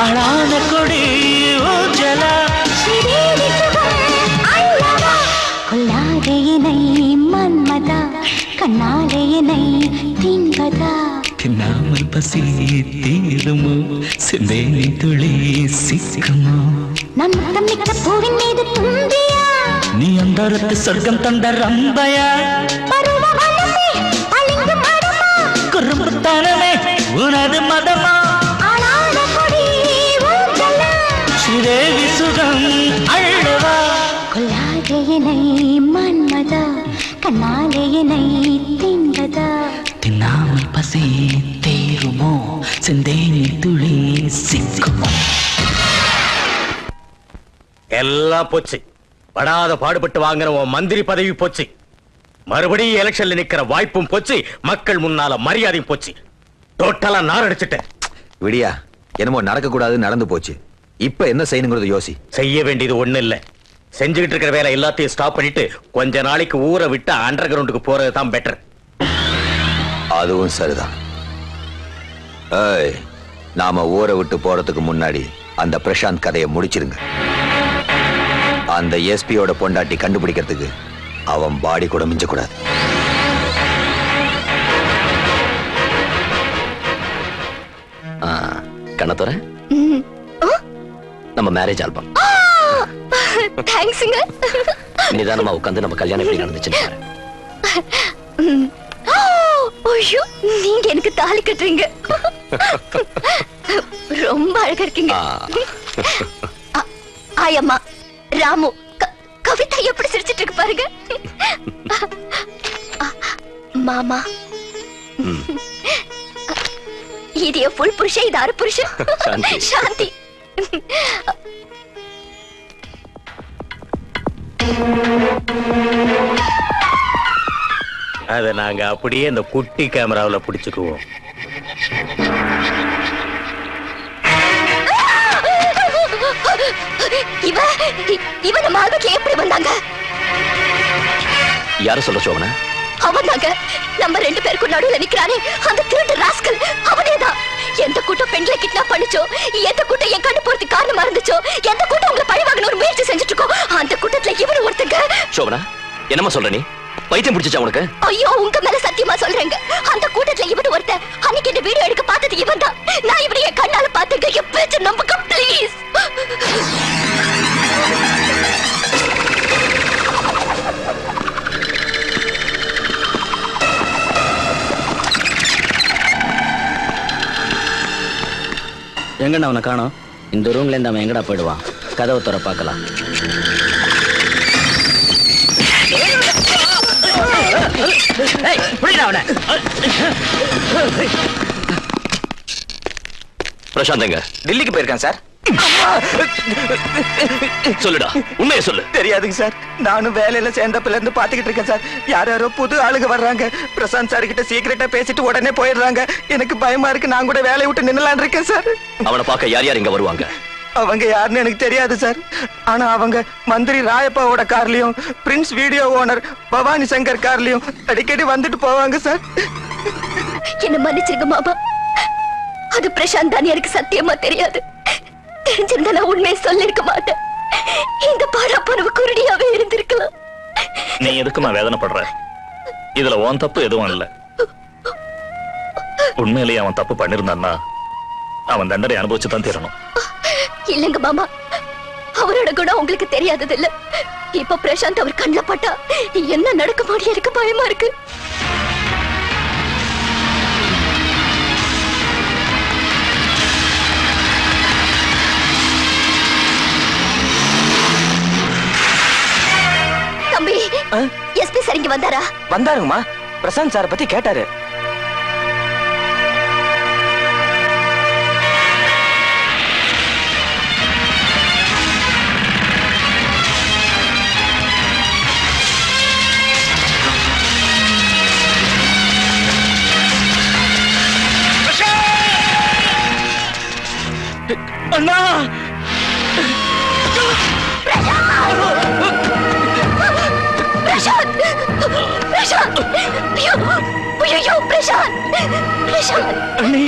அழான கொடி ஊஞ்சலா கொல்லாதே என்னை மன்மதா கண்ணாலே என்னை தின்பதா தின்னாமல் பசி தீருமோ செந்தேனி துளி சிக்குமோ நான் முத்தம் மிக்க பூவின் மீது தும்பியா நீ அந்தரத்து சொர்க்கம் தந்த ரம்பையா பருவ வனமே அழிந்து மரமா குறும்புத்தனமே உனது மதமா அழான கொடி ஊஞ்சலா ஸ்ரீதேவி சுகம் அள்ளவா கொல்லாதே என்னை மன்மதா கண்ணாலே என்னை தின்பதா தின்னாமல் பசி தீருமோ செந்தேனி துளி சிக்குமோ எல்லாம் போச்சு. படாத பாடுபட்டு வாங்கின உன் மந்திரி பதவி போச்சு. மறுபடியும் எலெக்ஷன்ல நிக்கிற வாய்ப்பும் போச்சு. மக்கள் முன்னால மரியாதையும் போச்சு. டோட்டலா நாரடிச்சிட்டேன். விடியா, என்னமோ நடக்க கூடாது நடந்து போச்சு. இப்ப என்ன செய்யணுங்கிறது யோசி. செய்ய வேண்டியது ஒண்ணு இல்ல. செஞ்சுக்கிட்டு இருக்கிற வேலை எல்லாத்தையும் ஸ்டாப் பண்ணிட்டு கொஞ்ச நாளைக்கு ஊரை விட்டு அண்டர் கிரவுண்டுக்கு போறது தான் பெட்டர். அதுவும் சரிதான். ஏய், நாம ஊரை விட்டு போறதுக்கு முன்னாடி அந்த பிரசாந்த் கதையை முடிச்சிருங்க. அந்த எஸ்பியோட பொண்டாட்டி கண்டுபிடிக்கிறதுக்கு அவன் பாடி கூட மிஞ்ச கூடாது. கண்ணத்துற நம்ம மேரேஜ் ஆல்பம் தேங்க்ஸ்ங்க. நிதானமா உட்காந்து நம்ம கல்யாணம் எப்படி நடந்துச்சுன்னு பாரு. ஐயோ, நீங்க எனக்கு தாலி கட்டுறீங்க. ரொம்ப அழகா இருக்கீங்க. ஆயம்மா, ராமு, கவிதா எப்படி சிரிச்சிட்டு இருக்கு பாருங்க. மாமா, இது என் ஃபுல் புருஷன், இது அரை புருஷன். சாந்தி. அத நாங்க அப்படியே இந்த குட்டி கேமராவுல பிடிச்சுக்குவோம். இவன் நம்ம ஆல்பத்துல எப்படி வந்தாங்க? யார சொல்ல சோமனா? அவன் தாங்க. நம்ம ரெண்டு பேருக்கு நடுவுல நிக்கிறானே அந்த திருட்டு ராஸ்கல், அவனேதான். எந்த கூட்டம் பெண்களை கிட்னாப் பண்ணிச்சோ, எந்த கூட்டம் என் கண்ணு போறதுக்கு காரணமா இருந்துச்சோ, எந்த கூட்டம் உங்களை பழிவாங்கணும் ஒரு முயற்சி செஞ்சுட்டு இருக்கோம், அந்த கூட்டத்துல இவனு ஒருத்தங்க. சோமனா, என்னமா சொல்ற நீ? பைத்தியம் பிடிச்சா உனக்கு? ஐயோ, உங்க மேல சத்தியமா சொல்றேங்க. அந்த கூட்டத்துல இவனு ஒருத்தன். அன்னைக்கு இந்த வீடியோ எடுக்க பார்த்தது இவன் தான். நான் இவனை என் கண்ணால பாத்துங்க. என் பேச்ச நம்புங்க ப்ளீஸ். எங்கண்ணா அவனை காணோம்? இந்த ரூம்ல இருந்து அவன் எங்கடா போயிடுவான்? கதவை திற பார்க்கலாம். பிரசாந்த் எங்க? டெல்லிக்கு போயிருக்கேன் சார். சொல்லுடா, உண்மையை சொல்லு. தெரியாதுங்க சார். நானும் வேலையில சேர்ந்தப்பல இருந்து பாத்துக்கிட்டு இருக்கேன் சார். யாரோ புது ஆளுங்க வர்றாங்க. பிரசாந்த் சார் கிட்ட சீக்கிரட்டா பேசிட்டு உடனே போயிடுறாங்க. எனக்கு பயமா இருக்கு. நான் கூட வேலையை விட்டு நின்னலான் இருக்கேன் சார். அவனை பார்க்க யார் யார் இங்க வருவாங்க? அவங்க யாருன்னு எனக்கு தெரியாது சார். ஆனா அவங்க மந்திரி ராயப்பாவோட கார்லயும் prince video owner Bhavani Shankar கார்லயும் அடிக்கடி வந்துட்டு போவாங்க சார். என்ன மன்னிச்சிருங்க மாமா. அது பிரசாந்த் தான் எனக்கு சத்தியமா தெரியாது. தெரிஞ்சிருந்தா நான் உண்மையை சொல்லிருக்க மாட்டேன். இந்த பாராப்பனவு குருடியாவே இருந்திருக்கலாம். நீ எதுக்குமா வேதனைப்படுற? இதுல உன் தப்பு எதுவும் இல்ல. உண்மையிலேயே அவன் தப்பு பண்ணிருந்தான்னா அவன் தண்டனை அனுபவிச்சுதான் தீரணும். இல்லங்க மாமா, அவரோட குணம் உங்களுக்கு தெரியாதது இல்ல. இப்ப பிரசாந்த் அவர் கண்ணில் பட்டா என்ன நடக்குமோ எனக்கு பயமா இருக்கு. தம்பி, எஸ்பி சார் இங்க வந்தாரா? வந்தாருங்கம்மா. பிரசாந்த் சாரை பத்தி கேட்டாரு. அண்ணா! பிரசாந்த்! பிரசாந்த்! ஐயோ! ஐயோ! பிரசாந்த்! பிரசாந்த்! அண்ணி!